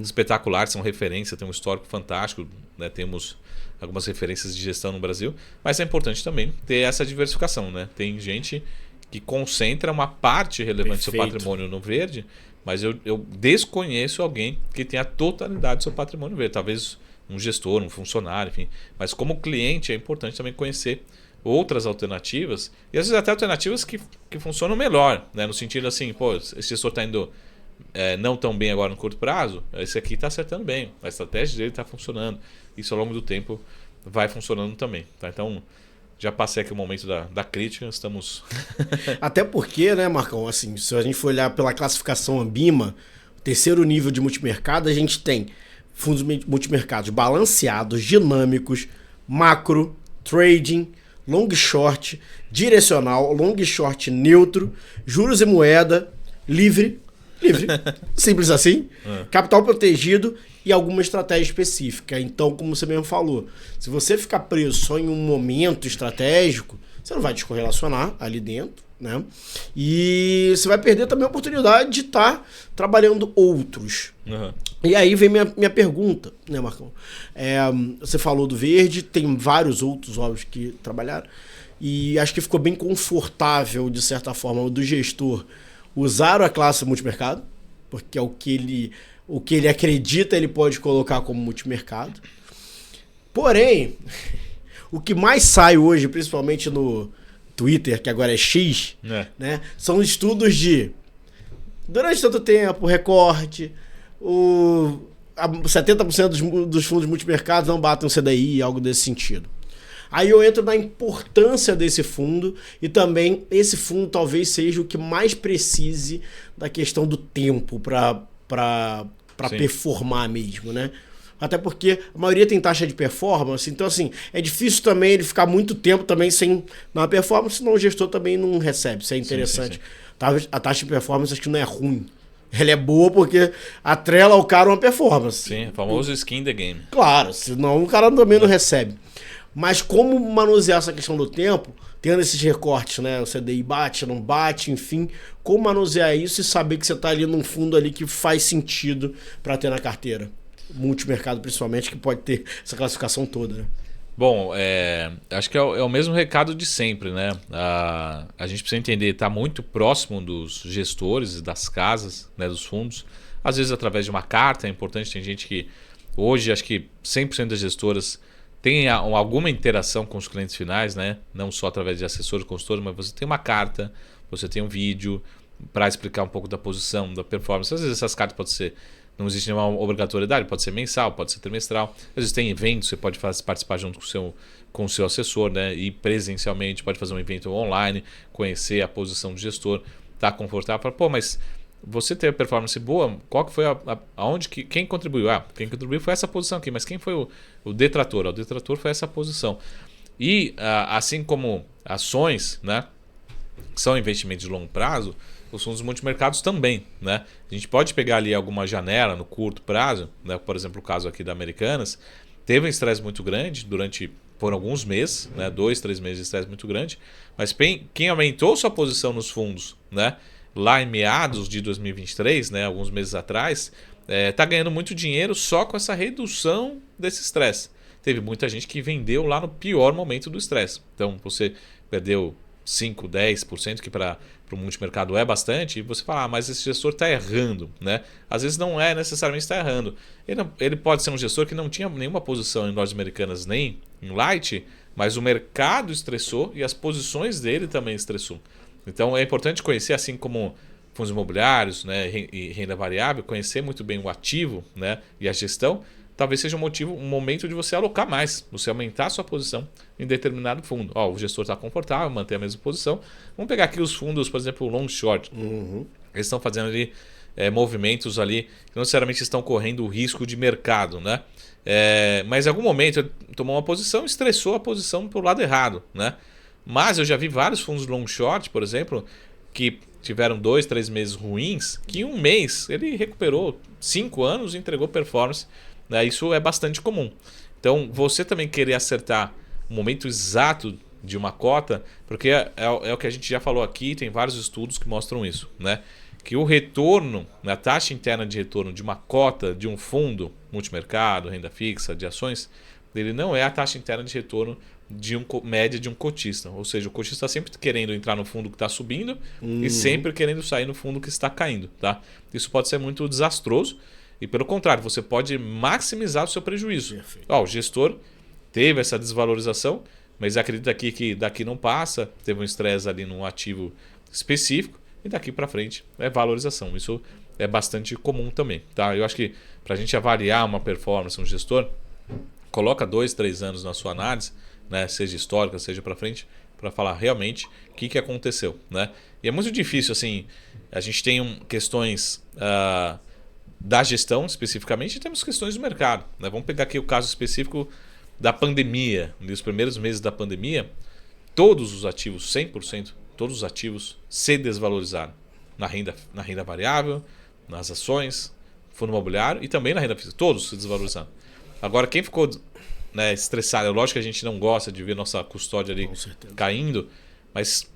espetaculares, são referência, tem um histórico fantástico, né? Temos algumas referências de gestão no Brasil, mas é importante também ter essa diversificação. Né? Tem gente que concentra uma parte relevante do seu patrimônio no verde, mas eu desconheço alguém que tenha a totalidade do seu patrimônio verde. Talvez um gestor, um funcionário, enfim. Mas como cliente é importante também conhecer outras alternativas, e às vezes até alternativas que funcionam melhor, né? No sentido assim, esse gestor está indo não tão bem agora no curto prazo, esse aqui está acertando bem, a estratégia dele está funcionando, isso ao longo do tempo vai funcionando também. Tá? Então, já passei aqui o momento da crítica, estamos... Até porque, né, Marcão, assim, se a gente for olhar pela classificação Ambima, o terceiro nível de multimercado, a gente tem fundos multimercados balanceados, dinâmicos, macro, trading, long short, direcional, long short neutro, juros e moeda, livre, simples assim, capital protegido e alguma estratégia específica. Então, como você mesmo falou, se você ficar preso só em um momento estratégico, você não vai descorrelacionar ali dentro, né? E você vai perder também a oportunidade de estar trabalhando outros. E aí vem minha pergunta, né, Marcão? Você falou do verde, tem vários outros, óbvios, que trabalharam, e acho que ficou bem confortável, de certa forma, do gestor usar a classe multimercado, porque é o que ele acredita ele pode colocar como multimercado. Porém, o que mais sai hoje, principalmente no Twitter, que agora é X, né, são estudos de durante tanto tempo, recorte, 70% dos fundos multimercados não batem o CDI, algo desse sentido. Aí eu entro na importância desse fundo e também esse fundo talvez seja o que mais precise da questão do tempo para performar mesmo, né? Até porque a maioria tem taxa de performance, então assim, é difícil também ele ficar muito tempo também sem uma performance, senão o gestor também não recebe, isso é interessante. Sim. A taxa de performance acho que não é ruim. Ela é boa porque atrela ao cara uma performance. Sim, o famoso skin the game. Claro, senão o cara também não recebe. Mas como manusear essa questão do tempo, tendo esses recortes, né? O CDI bate, não bate, enfim. Como manusear isso e saber que você está ali num fundo ali que faz sentido para ter na carteira. Multimercado, principalmente, que pode ter essa classificação toda, né? Bom, acho que é o mesmo recado de sempre, né? A gente precisa entender, está muito próximo dos gestores, das casas, né, dos fundos. Às vezes através de uma carta, é importante. Tem gente que hoje, acho que 100% das gestoras tem alguma interação com os clientes finais, né? Não só através de assessores, consultores, mas você tem uma carta, você tem um vídeo para explicar um pouco da posição, da performance. Às vezes essas cartas podem ser, não existe nenhuma obrigatoriedade, pode ser mensal, pode ser trimestral. Às vezes tem eventos, você pode participar junto com o seu assessor, né? E presencialmente, pode fazer um evento online, conhecer a posição do gestor, tá confortável, fala, mas você ter a performance boa, qual que foi quem contribuiu? Quem contribuiu foi essa posição aqui, mas quem foi o detrator? O detrator foi essa posição. E assim como ações, né, que são investimentos de longo prazo, os fundos multimercados também, né? A gente pode pegar ali alguma janela no curto prazo, né? Por exemplo, o caso aqui da Americanas, teve um estresse muito grande por alguns meses, né? 2, 3 meses de estresse muito grande, mas quem aumentou sua posição nos fundos, né, lá em meados de 2023, né, alguns meses atrás, está ganhando muito dinheiro só com essa redução desse estresse. Teve muita gente que vendeu lá no pior momento do estresse. Então você perdeu 5, 10%, que para o multimercado é bastante, e você fala, mas esse gestor está errando, né? Às vezes não é necessariamente está errando. Ele pode ser um gestor que não tinha nenhuma posição em lojas americanas nem em light, mas o mercado estressou e as posições dele também estressou. Então é importante conhecer, assim como fundos imobiliários, né, e renda variável, conhecer muito bem o ativo, né, e a gestão, talvez seja um momento de você alocar mais, você aumentar a sua posição em determinado fundo. O gestor está confortável, mantém a mesma posição. Vamos pegar aqui os fundos, por exemplo, o long short. Eles estão fazendo ali movimentos ali que não necessariamente estão correndo o risco de mercado, né? Mas em algum momento ele tomou uma posição, estressou a posição para o lado errado, né? Mas eu já vi vários fundos long short, por exemplo, que tiveram 2, 3 meses ruins, que em um mês ele recuperou 5 anos e entregou performance. Né? Isso é bastante comum. Então, você também querer acertar o momento exato de uma cota, porque é o que a gente já falou aqui, tem vários estudos que mostram isso, né? Que o retorno, a taxa interna de retorno de uma cota de um fundo multimercado, renda fixa, de ações, ele não é a taxa interna de retorno de média de um cotista. Ou seja, o cotista está sempre querendo entrar no fundo que está subindo e sempre querendo sair no fundo que está caindo. Tá? Isso pode ser muito desastroso e, pelo contrário, você pode maximizar o seu prejuízo. O gestor teve essa desvalorização, mas acredita aqui que daqui não passa, teve um estresse ali num ativo específico e daqui para frente é valorização. Isso é bastante comum também. Tá? Eu acho que para a gente avaliar uma performance, um gestor, coloca 2, 3 anos na sua análise, né, seja histórica, seja para frente, para falar realmente o que aconteceu. Né? E é muito difícil, assim, a gente tem questões da gestão especificamente e temos questões do mercado. Né? Vamos pegar aqui o caso específico da pandemia. Nos primeiros meses da pandemia, todos os ativos, 100%, todos os ativos se desvalorizaram. Na renda variável, nas ações, fundo imobiliário e também na renda fixa. Todos se desvalorizaram. Agora, quem ficou estressado, é lógico que a gente não gosta de ver nossa custódia ali caindo, mas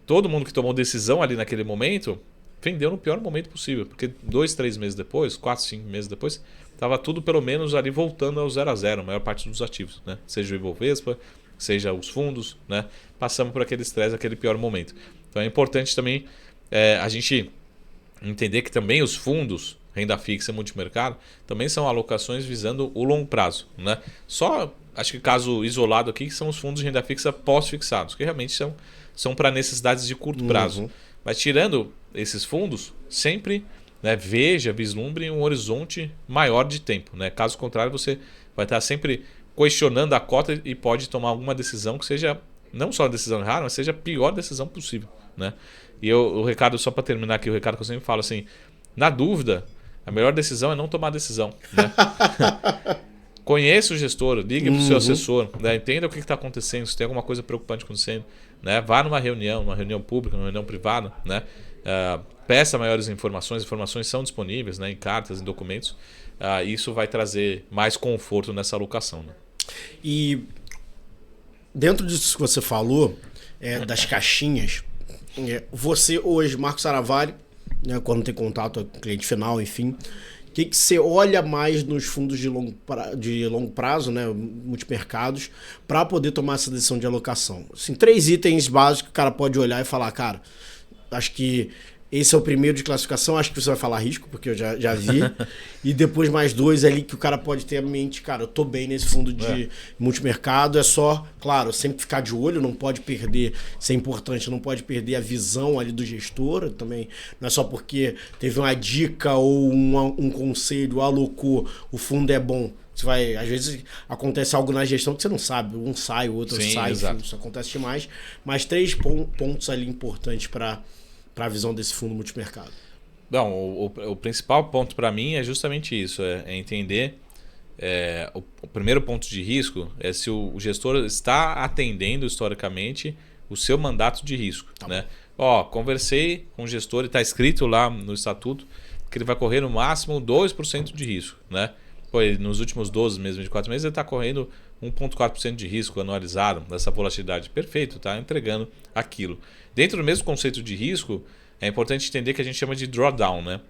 todo mundo que tomou decisão ali naquele momento, vendeu no pior momento possível, porque 2, 3 meses depois, 4, 5 meses depois, estava tudo pelo menos ali voltando ao 0 a 0, a maior parte dos ativos, né? Seja o Ibovespa, seja os fundos, né? Passamos por aquele estresse, aquele pior momento. Então é importante também a gente entender que também os fundos, renda fixa e multimercado, também são alocações visando o longo prazo. Né? Só, acho que caso isolado aqui, que são os fundos de renda fixa pós-fixados, que realmente são para necessidades de curto prazo. Mas tirando esses fundos, sempre vislumbre um horizonte maior de tempo. Né? Caso contrário, você vai estar sempre questionando a cota e pode tomar alguma decisão que seja não só a decisão errada, mas seja a pior decisão possível. Né? E o recado, só para terminar aqui, o recado que eu sempre falo assim, na dúvida, a melhor decisão é não tomar decisão. Né? Conheça o gestor, ligue para o seu assessor, né? Entenda o que está acontecendo, se tem alguma coisa preocupante acontecendo. Né? Vá numa reunião pública, numa reunião privada, né? Peça maiores informações são disponíveis, né? Em cartas, em documentos. Isso vai trazer mais conforto nessa alocação. Né? E dentro disso que você falou, das caixinhas, você hoje, Marcos Saravalli, né, quando tem contato com o cliente final, enfim, o que você olha mais nos fundos de longo prazo, né, multimercados, para poder tomar essa decisão de alocação? Assim, 3 itens básicos que o cara pode olhar e falar, cara, acho que esse é o primeiro de classificação, acho que você vai falar risco, porque eu já vi. E depois mais 2 ali que o cara pode ter a mente, cara, eu tô bem nesse fundo de multimercado. É só, claro, sempre ficar de olho, não pode perder, isso é importante, não pode perder a visão ali do gestor também. Não é só porque teve uma dica ou um conselho, alocou, o fundo é bom. Você vai, às vezes acontece algo na gestão que você não sabe, um sai, o outro sai, enfim, isso acontece demais. Mas 3 pontos ali importantes para a visão desse fundo multimercado. Não, o principal ponto para mim é justamente isso, é entender o primeiro ponto de risco é se o gestor está atendendo historicamente o seu mandato de risco. Tá, né? Conversei com o gestor e está escrito lá no estatuto que ele vai correr no máximo 2% de risco. Né? Nos últimos 12 meses, 24 meses, ele está correndo 1,4% de risco anualizado dessa volatilidade. Perfeito, está entregando aquilo. Dentro do mesmo conceito de risco, é importante entender que a gente chama de drawdown. Né?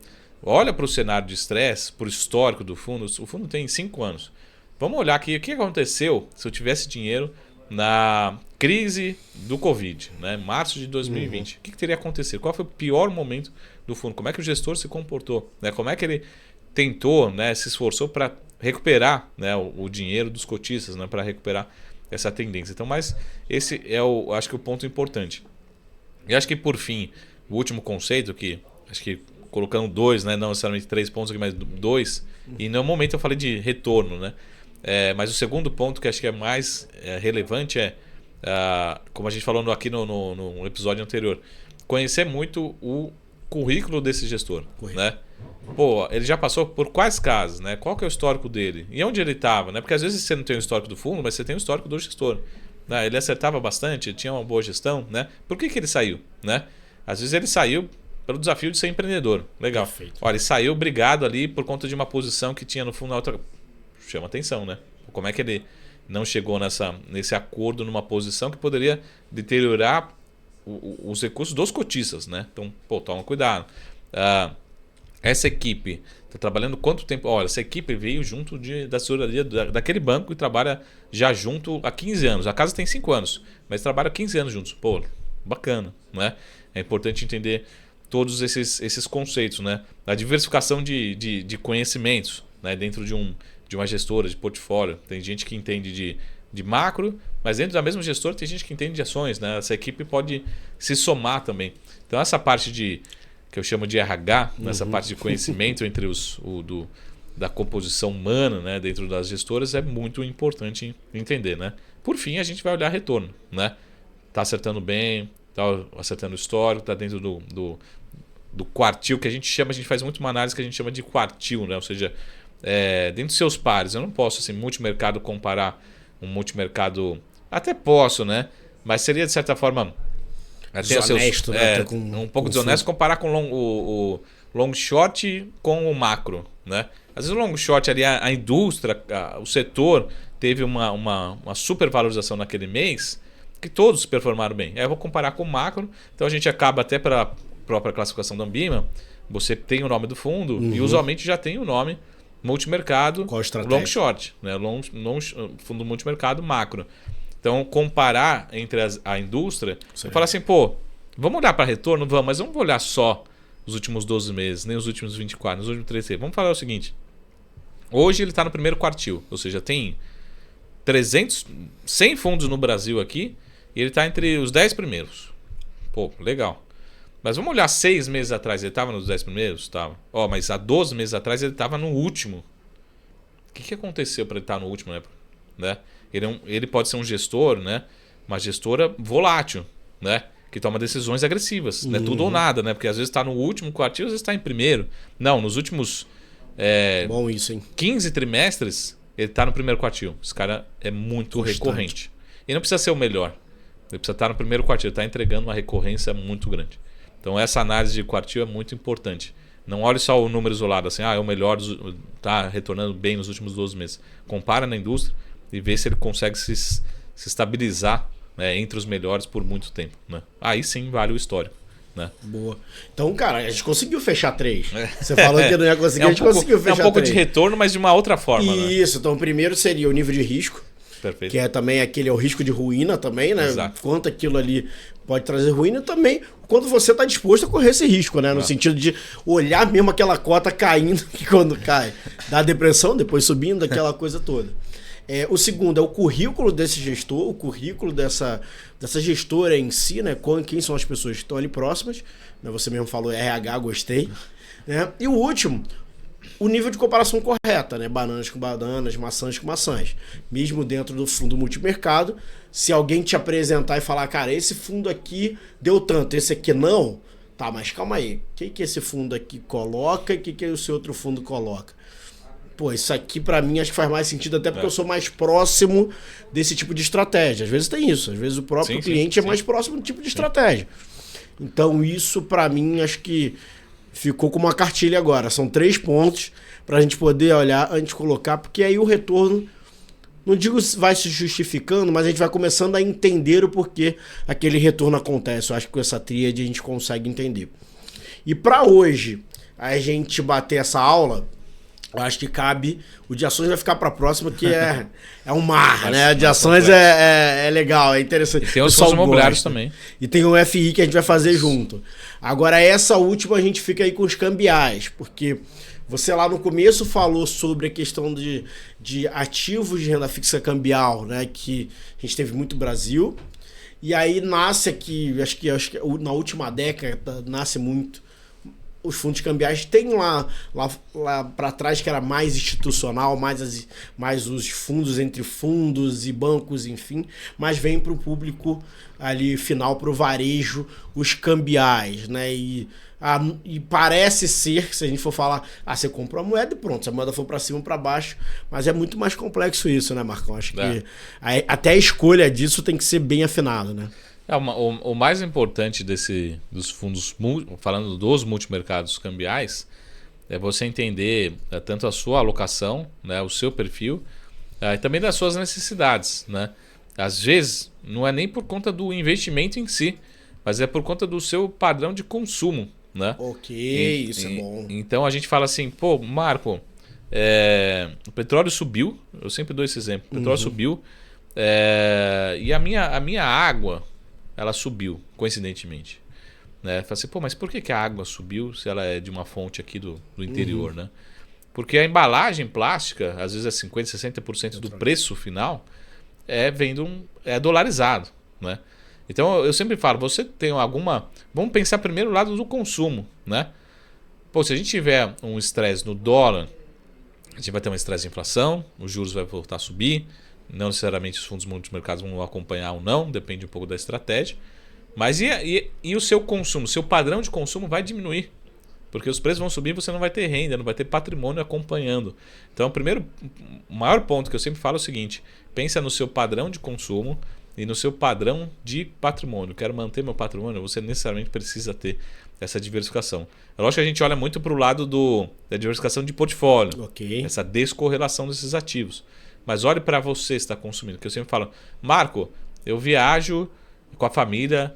Olha para o cenário de estresse, para o histórico do fundo. O fundo tem 5 anos. Vamos olhar aqui o que aconteceu se eu tivesse dinheiro na crise do Covid, né? Março de 2020. O que teria acontecido? Qual foi o pior momento do fundo? Como é que o gestor se comportou? Né? Como é que ele tentou, né, se esforçou para recuperar, né, o dinheiro dos cotistas, né, para recuperar essa tendência? Então, mas esse é acho que o ponto importante. E acho que, por fim, o último conceito, que acho que colocando 2, né, não necessariamente 3 pontos aqui, mas 2, e no momento eu falei de retorno, né? Mas o segundo ponto que acho que é mais relevante como a gente falou aqui no episódio anterior, conhecer muito o currículo desse gestor. Né? Pô, ele já passou por quais casas, né? Qual que é o histórico dele? E onde ele estava? Né? Porque às vezes você não tem o histórico do fundo, mas você tem o histórico do gestor. Né? Ele acertava bastante, ele tinha uma boa gestão. Né? Por que ele saiu? Né? Às vezes ele saiu pelo desafio de ser empreendedor. Legal. Perfeito. Olha, ele saiu brigado ali por conta de uma posição que tinha no fundo na outra. Chama atenção, né? Como é que ele não chegou nesse acordo numa posição que poderia deteriorar os recursos dos cotistas, né? Então, pô, toma cuidado. Essa equipe está trabalhando quanto tempo? Olha, essa equipe veio junto da tesouraria daquele banco e trabalha já junto há 15 anos. A casa tem 5 anos, mas trabalha 15 anos juntos. Pô, bacana, né? É importante entender todos esses conceitos, né? A diversificação de conhecimentos, né? Dentro de uma gestora, de portfólio. Tem gente que entende de macro, mas dentro da mesma gestora tem gente que entende de ações, né? Essa equipe pode se somar também. Então essa parte que eu chamo de RH, essa parte de conhecimento entre da composição humana, né? Dentro das gestoras é muito importante entender, né? Por fim, a gente vai olhar retorno, né? Tá acertando bem, tá acertando o histórico, tá dentro do quartil que a gente faz muito uma análise que a gente chama de quartil, né? Ou seja, dentro dos seus pares. Eu não posso, assim, multimercado comparar um multimercado. Até posso, né? Mas seria, de certa forma, desonesto, né? Um pouco desonesto comparar com o long short com o macro, né? Às vezes o long short ali, a indústria, o setor teve uma supervalorização naquele mês que todos performaram bem. Aí eu vou comparar com o macro, então a gente acaba até para a própria classificação da Ambima, você tem o nome do fundo e usualmente já tem o nome multimercado, long short, né? Fundo multimercado macro. Então, comparar entre a indústria, e falar assim, pô, vamos olhar para retorno? Vamos, mas não vou olhar só os últimos 12 meses, nem os últimos 24, nos últimos 13 meses. Vamos falar o seguinte, hoje ele está no primeiro quartil, ou seja, tem 100 fundos no Brasil aqui, e ele está entre os 10 primeiros. Pô, legal. Mas vamos olhar 6 meses atrás, ele estava nos 10 primeiros? Estava. Mas há 12 meses atrás ele estava no último. O que aconteceu para ele estar no último, né? Ele pode ser um gestor, né? Uma gestora volátil, né? Que toma decisões agressivas, né? Tudo ou nada, né? Porque às vezes está no último quartil, às vezes está em primeiro. Não, nos últimos bom isso, hein? 15 trimestres, ele está no primeiro quartil. Esse cara é muito recorrente. E não precisa ser o melhor. Ele precisa estar no primeiro quartil, ele está entregando uma recorrência muito grande. Então essa análise de quartil é muito importante. Não olhe só o número isolado, assim, é o melhor, está retornando bem nos últimos 12 meses. Compara na indústria e vê se ele consegue se estabilizar, né, entre os melhores por muito tempo. Né? Aí sim vale o histórico. Né? Boa. Então, cara, a gente conseguiu fechar 3. Você falou que não ia conseguir, a gente conseguiu fechar 3. É um pouco de retorno, mas de uma outra forma. Isso, né? Então o primeiro seria o nível de risco. Perfeito. Que é também o risco de ruína também, né? Exato. Quanto aquilo ali pode trazer ruína também, quando você está disposto a correr esse risco, né? No sentido de olhar mesmo aquela cota caindo, que quando cai dá depressão, depois subindo, aquela coisa toda. O segundo é o currículo desse gestor, o currículo dessa gestora em si, né? Quem são as pessoas que estão ali próximas. Né? Você mesmo falou RH, gostei. Né? E o último, o nível de comparação correta, né? Bananas com bananas, maçãs com maçãs. Mesmo dentro do fundo multimercado, se alguém te apresentar e falar, cara, esse fundo aqui deu tanto, esse aqui não, tá, mas calma aí, o que esse fundo aqui coloca e o que esse outro fundo coloca? Pô, isso aqui pra mim acho que faz mais sentido, até porque eu sou mais próximo desse tipo de estratégia. Às vezes tem isso, às vezes o próprio cliente é mais próximo do tipo de estratégia. Então isso pra mim acho que ficou como uma cartilha agora. São 3 pontos pra gente poder olhar antes de colocar, porque aí o retorno, não digo vai se justificando, mas a gente vai começando a entender o porquê aquele retorno acontece. Eu acho que com essa tríade a gente consegue entender. E pra hoje a gente bater essa aula, Eu acho que cabe. O de ações vai ficar para a próxima, que é um mar, né? O de mais ações complexo. é legal, é interessante. E tem os O pessoal fundos imobiliários gosta. também. E tem o FI que a gente vai fazer junto. Agora, essa última a gente fica aí com os cambiais, porque você lá no começo falou sobre a questão de ativos de renda fixa cambial, né? Que a gente teve muito no Brasil. E aí nasce aqui, acho que na última década nasce muito. Os fundos cambiais tem lá para trás que era mais institucional, mais os fundos entre fundos e bancos, enfim, mas vem para o público ali final, para o varejo, os cambiais, né? E parece ser que se a gente for falar, você compra uma moeda e pronto, se a moeda for para cima ou para baixo, mas é muito mais complexo isso, né, Marcão? Acho que até a escolha disso tem que ser bem afinada, né? O mais importante dos fundos, falando dos multimercados cambiais, é você entender tanto a sua alocação, né, o seu perfil, e também das suas necessidades, né? Às vezes, não é nem por conta do investimento em si, mas é por conta do seu padrão de consumo, né? Ok, isso é bom. Então a gente fala assim, pô, Marco, o petróleo subiu, eu sempre dou esse exemplo, o petróleo subiu, e a minha água, ela subiu, coincidentemente. Né? Fala assim, pô, mas por que a água subiu se ela é de uma fonte aqui do interior, né? Porque a embalagem plástica, às vezes é 50%, 60% do preço final, é dolarizado, né? Então eu sempre falo, você tem alguma... Vamos pensar primeiro o lado do consumo, né? Pô, se a gente tiver um estresse no dólar, a gente vai ter um estresse de inflação, os juros vai voltar a subir, não necessariamente os fundos multimercados vão acompanhar ou não, depende um pouco da estratégia. Mas e o seu consumo? Seu padrão de consumo vai diminuir. Porque os preços vão subir e você não vai ter renda, não vai ter patrimônio acompanhando. Então, o maior ponto que eu sempre falo é o seguinte: pensa no seu padrão de consumo e no seu padrão de patrimônio. Quero manter meu patrimônio, você necessariamente precisa ter essa diversificação. É lógico que a gente olha muito para o lado da diversificação de portfólio, essa descorrelação desses ativos. Mas olhe para você está consumindo, que eu sempre falo, Marco, eu viajo com a família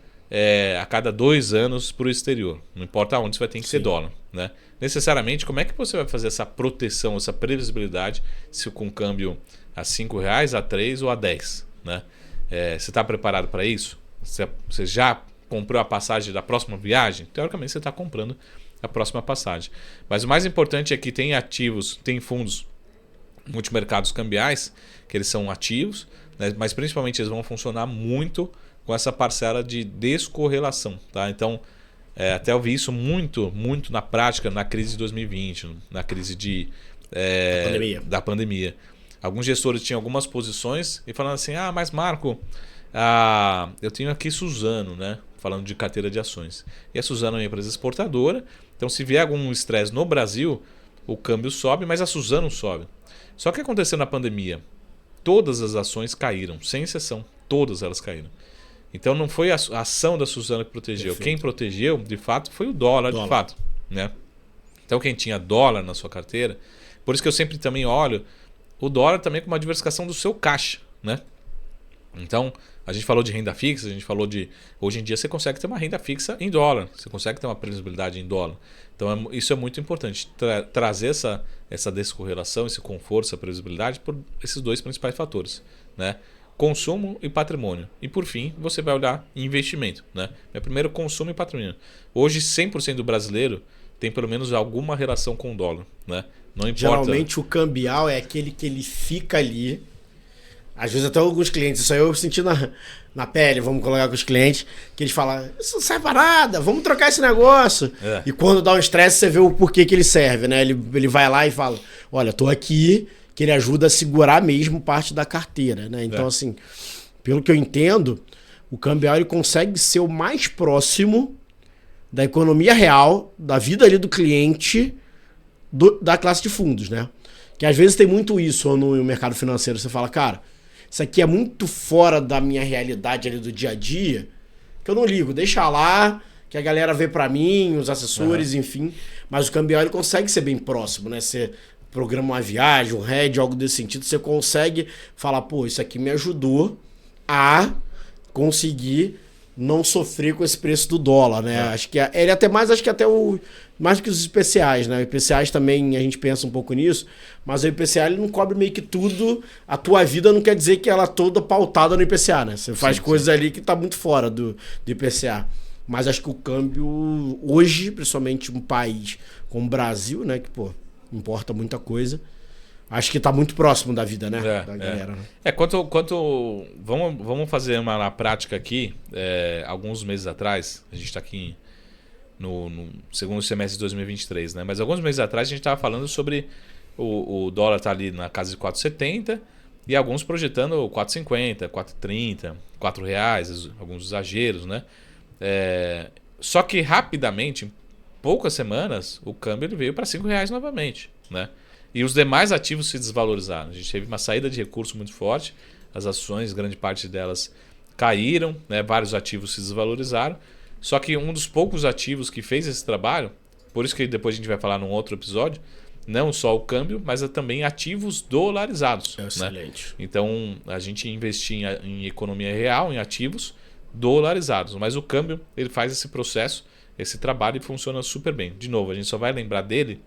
a cada 2 anos para o exterior. Não importa onde, você vai ter que ser dólar. Né? Necessariamente, como é que você vai fazer essa proteção, essa previsibilidade, se com câmbio a R$5, a 3 ou a 10? Né? Você está preparado para isso? Você já comprou a passagem da próxima viagem? Teoricamente, você está comprando a próxima passagem. Mas o mais importante é que tem ativos, tem fundos multimercados cambiais, que eles são ativos, né? Mas principalmente eles vão funcionar muito com essa parcela de descorrelação. Tá? Então, até eu vi isso muito na prática na crise de 2020, na crise da pandemia. Alguns gestores tinham algumas posições e falando assim, mas Marco, eu tenho aqui Suzano, né? Falando de carteira de ações. E a Suzano é uma empresa exportadora, então se vier algum estresse no Brasil, o câmbio sobe, mas a Suzano sobe. Só que aconteceu na pandemia, todas as ações caíram, sem exceção, todas elas caíram. Então não foi a ação da Suzano que protegeu. Perfeito. Quem protegeu, de fato, foi o dólar. De fato. Né? Então quem tinha dólar na sua carteira, por isso que eu sempre também olho o dólar também como uma diversificação do seu caixa. Né? Então, a gente falou de renda fixa, a gente falou de... Hoje em dia você consegue ter uma renda fixa em dólar, você consegue ter uma previsibilidade em dólar. Então isso é muito importante, trazer essa descorrelação, esse conforto, essa previsibilidade por esses 2 principais fatores. Né? Consumo e patrimônio. E por fim, você vai olhar investimento. Né? Primeiro, consumo e patrimônio. Hoje, 100% do brasileiro tem pelo menos alguma relação com o dólar. Né? Não importa. Geralmente o cambial é aquele que ele fica ali. Às vezes até alguns clientes, isso aí eu senti na pele, vamos colocar com os clientes, que eles falam, isso não serve para nada, vamos trocar esse negócio. E quando dá um estresse, você vê o porquê que ele serve, né? Ele vai lá e fala, olha, tô aqui, que ele ajuda a segurar mesmo parte da carteira, né? Então, assim, pelo que eu entendo, o cambial ele consegue ser o mais próximo da economia real, da vida ali do cliente, da classe de fundos, né? Que às vezes tem muito isso no mercado financeiro, você fala, cara, isso aqui é muito fora da minha realidade ali do dia a dia, que eu não ligo, deixa lá, que a galera vê pra mim, os assessores, enfim. Mas o cambial ele consegue ser bem próximo, né? Você programa uma viagem, um hedge, algo desse sentido, você consegue falar, pô, isso aqui me ajudou a conseguir não sofrer com esse preço do dólar, né? Acho que ele até mais, acho que até mais do que os IPCAs, né? Os IPCAs também a gente pensa um pouco nisso, mas o IPCA ele não cobre meio que tudo. A tua vida não quer dizer que ela é toda pautada no IPCA, né? Você faz coisas ali que tá muito fora do IPCA. Mas acho que o câmbio hoje, principalmente um país como o Brasil, né, que pô, importa muita coisa, acho que tá muito próximo da vida, né? Da galera, né? Vamos fazer uma na prática aqui. Alguns meses atrás, a gente está aqui no segundo semestre de 2023, né? Mas alguns meses atrás a gente estava falando sobre o dólar tá ali na casa de 4,70 e alguns projetando 4,50, 4,30, R$4, alguns exageros, né? Só que rapidamente, em poucas semanas, o câmbio ele veio para R$5 novamente, né? E os demais ativos se desvalorizaram. A gente teve uma saída de recurso muito forte, as ações, grande parte delas caíram, né? Vários ativos se desvalorizaram. Só que um dos poucos ativos que fez esse trabalho, por isso que depois a gente vai falar num outro episódio, não só o câmbio, mas também ativos dolarizados. Excelente. Né? Então a gente investia em economia real, em ativos dolarizados. Mas o câmbio ele faz esse processo, esse trabalho e funciona super bem. De novo, a gente só vai lembrar dele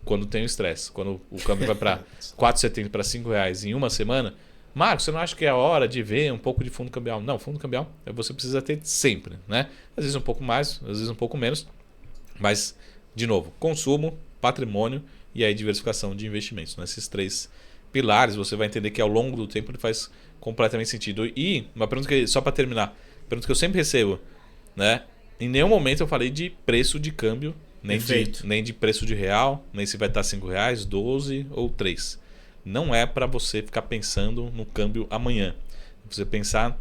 quando tem o estresse. Quando o câmbio vai para 4,70 para R$5 em uma semana. Marcos, você não acha que é a hora de ver um pouco de fundo cambial? Não, fundo cambial você precisa ter sempre, né? Às vezes um pouco mais, às vezes um pouco menos. Mas, de novo, consumo, patrimônio e aí diversificação de investimentos. Nesses três pilares você vai entender que ao longo do tempo ele faz completamente sentido. E uma pergunta que, só para terminar, pergunta que eu sempre recebo, né? Em nenhum momento eu falei de preço de câmbio, nem de preço de real, nem se vai estar R$5, 12 ou 3. Não é para você ficar pensando no câmbio amanhã. Você pensar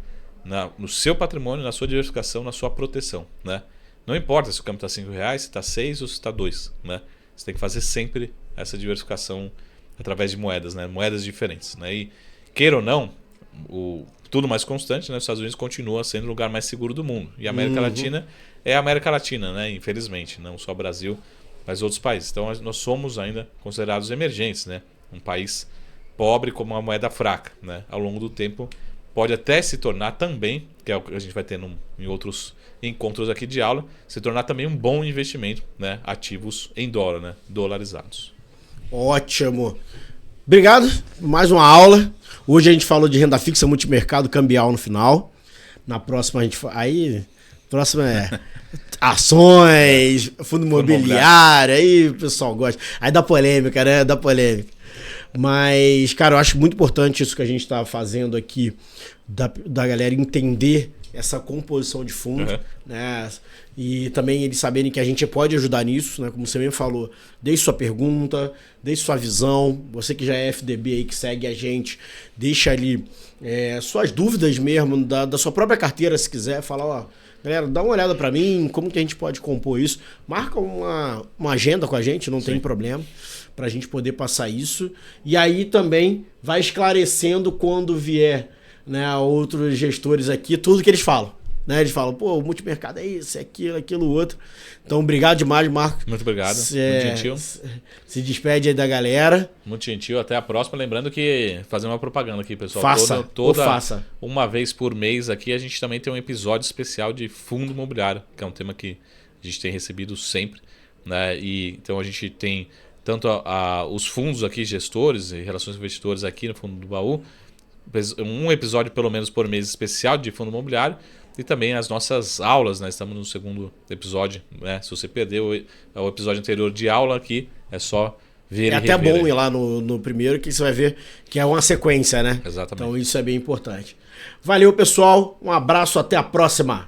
no seu patrimônio, na sua diversificação, na sua proteção, né? Não importa se o câmbio está R$5, se está 6 ou se está 2, né? Você tem que fazer sempre essa diversificação através de moedas, né? Moedas diferentes, né? E queira ou não, tudo mais constante, né? Os Estados Unidos continua sendo o lugar mais seguro do mundo. E a América Latina é a América Latina, né? Infelizmente, não só o Brasil, mas outros países. Então nós somos ainda considerados emergentes, né? Um país pobre como uma moeda fraca, né? Ao longo do tempo pode até se tornar também, que é o que a gente vai ter em outros encontros aqui de aula, se tornar também um bom investimento, né? Ativos em dólar, né? Dolarizados. Ótimo. Obrigado. Mais uma aula. Hoje a gente falou de renda fixa, multimercado, cambial no final. Na próxima a gente... Próxima é ações, fundo imobiliário, aí o pessoal gosta. Aí dá polêmica, né? Dá polêmica. Mas, cara, eu acho muito importante isso que a gente tá fazendo aqui, da galera entender essa composição de fundo, né? E também eles saberem que a gente pode ajudar nisso, né? Como você mesmo falou, deixe sua pergunta, deixe sua visão. Você que já é FDB aí, que segue a gente, deixa ali suas dúvidas mesmo, da sua própria carteira, se quiser, falar, ó, galera, dá uma olhada pra mim, como que a gente pode compor isso. Marca uma agenda com a gente, não tem problema, pra gente poder passar isso. E aí também vai esclarecendo quando vier, né, outros gestores aqui, tudo que eles falam. Né? Eles falam, pô, o multimercado é isso, é aquilo, outro. Então, obrigado demais, Marco. Muito obrigado, muito gentil. Se despede aí da galera. Muito gentil, até a próxima. Lembrando que fazer uma propaganda aqui, pessoal. Faça. Uma vez por mês aqui, a gente também tem um episódio especial de fundo imobiliário, que é um tema que a gente tem recebido sempre, né? E, então a gente tem tanto os fundos aqui, gestores e relações investidores aqui no Fundo do Baú, um episódio pelo menos por mês especial de fundo imobiliário. E também as nossas aulas, né? Estamos no segundo episódio, né? Se você perdeu o episódio anterior de aula aqui, é só ver e rever. É até bom ir lá no primeiro, que você vai ver que é uma sequência, né? Exatamente. Então isso é bem importante. Valeu, pessoal. Um abraço, até a próxima.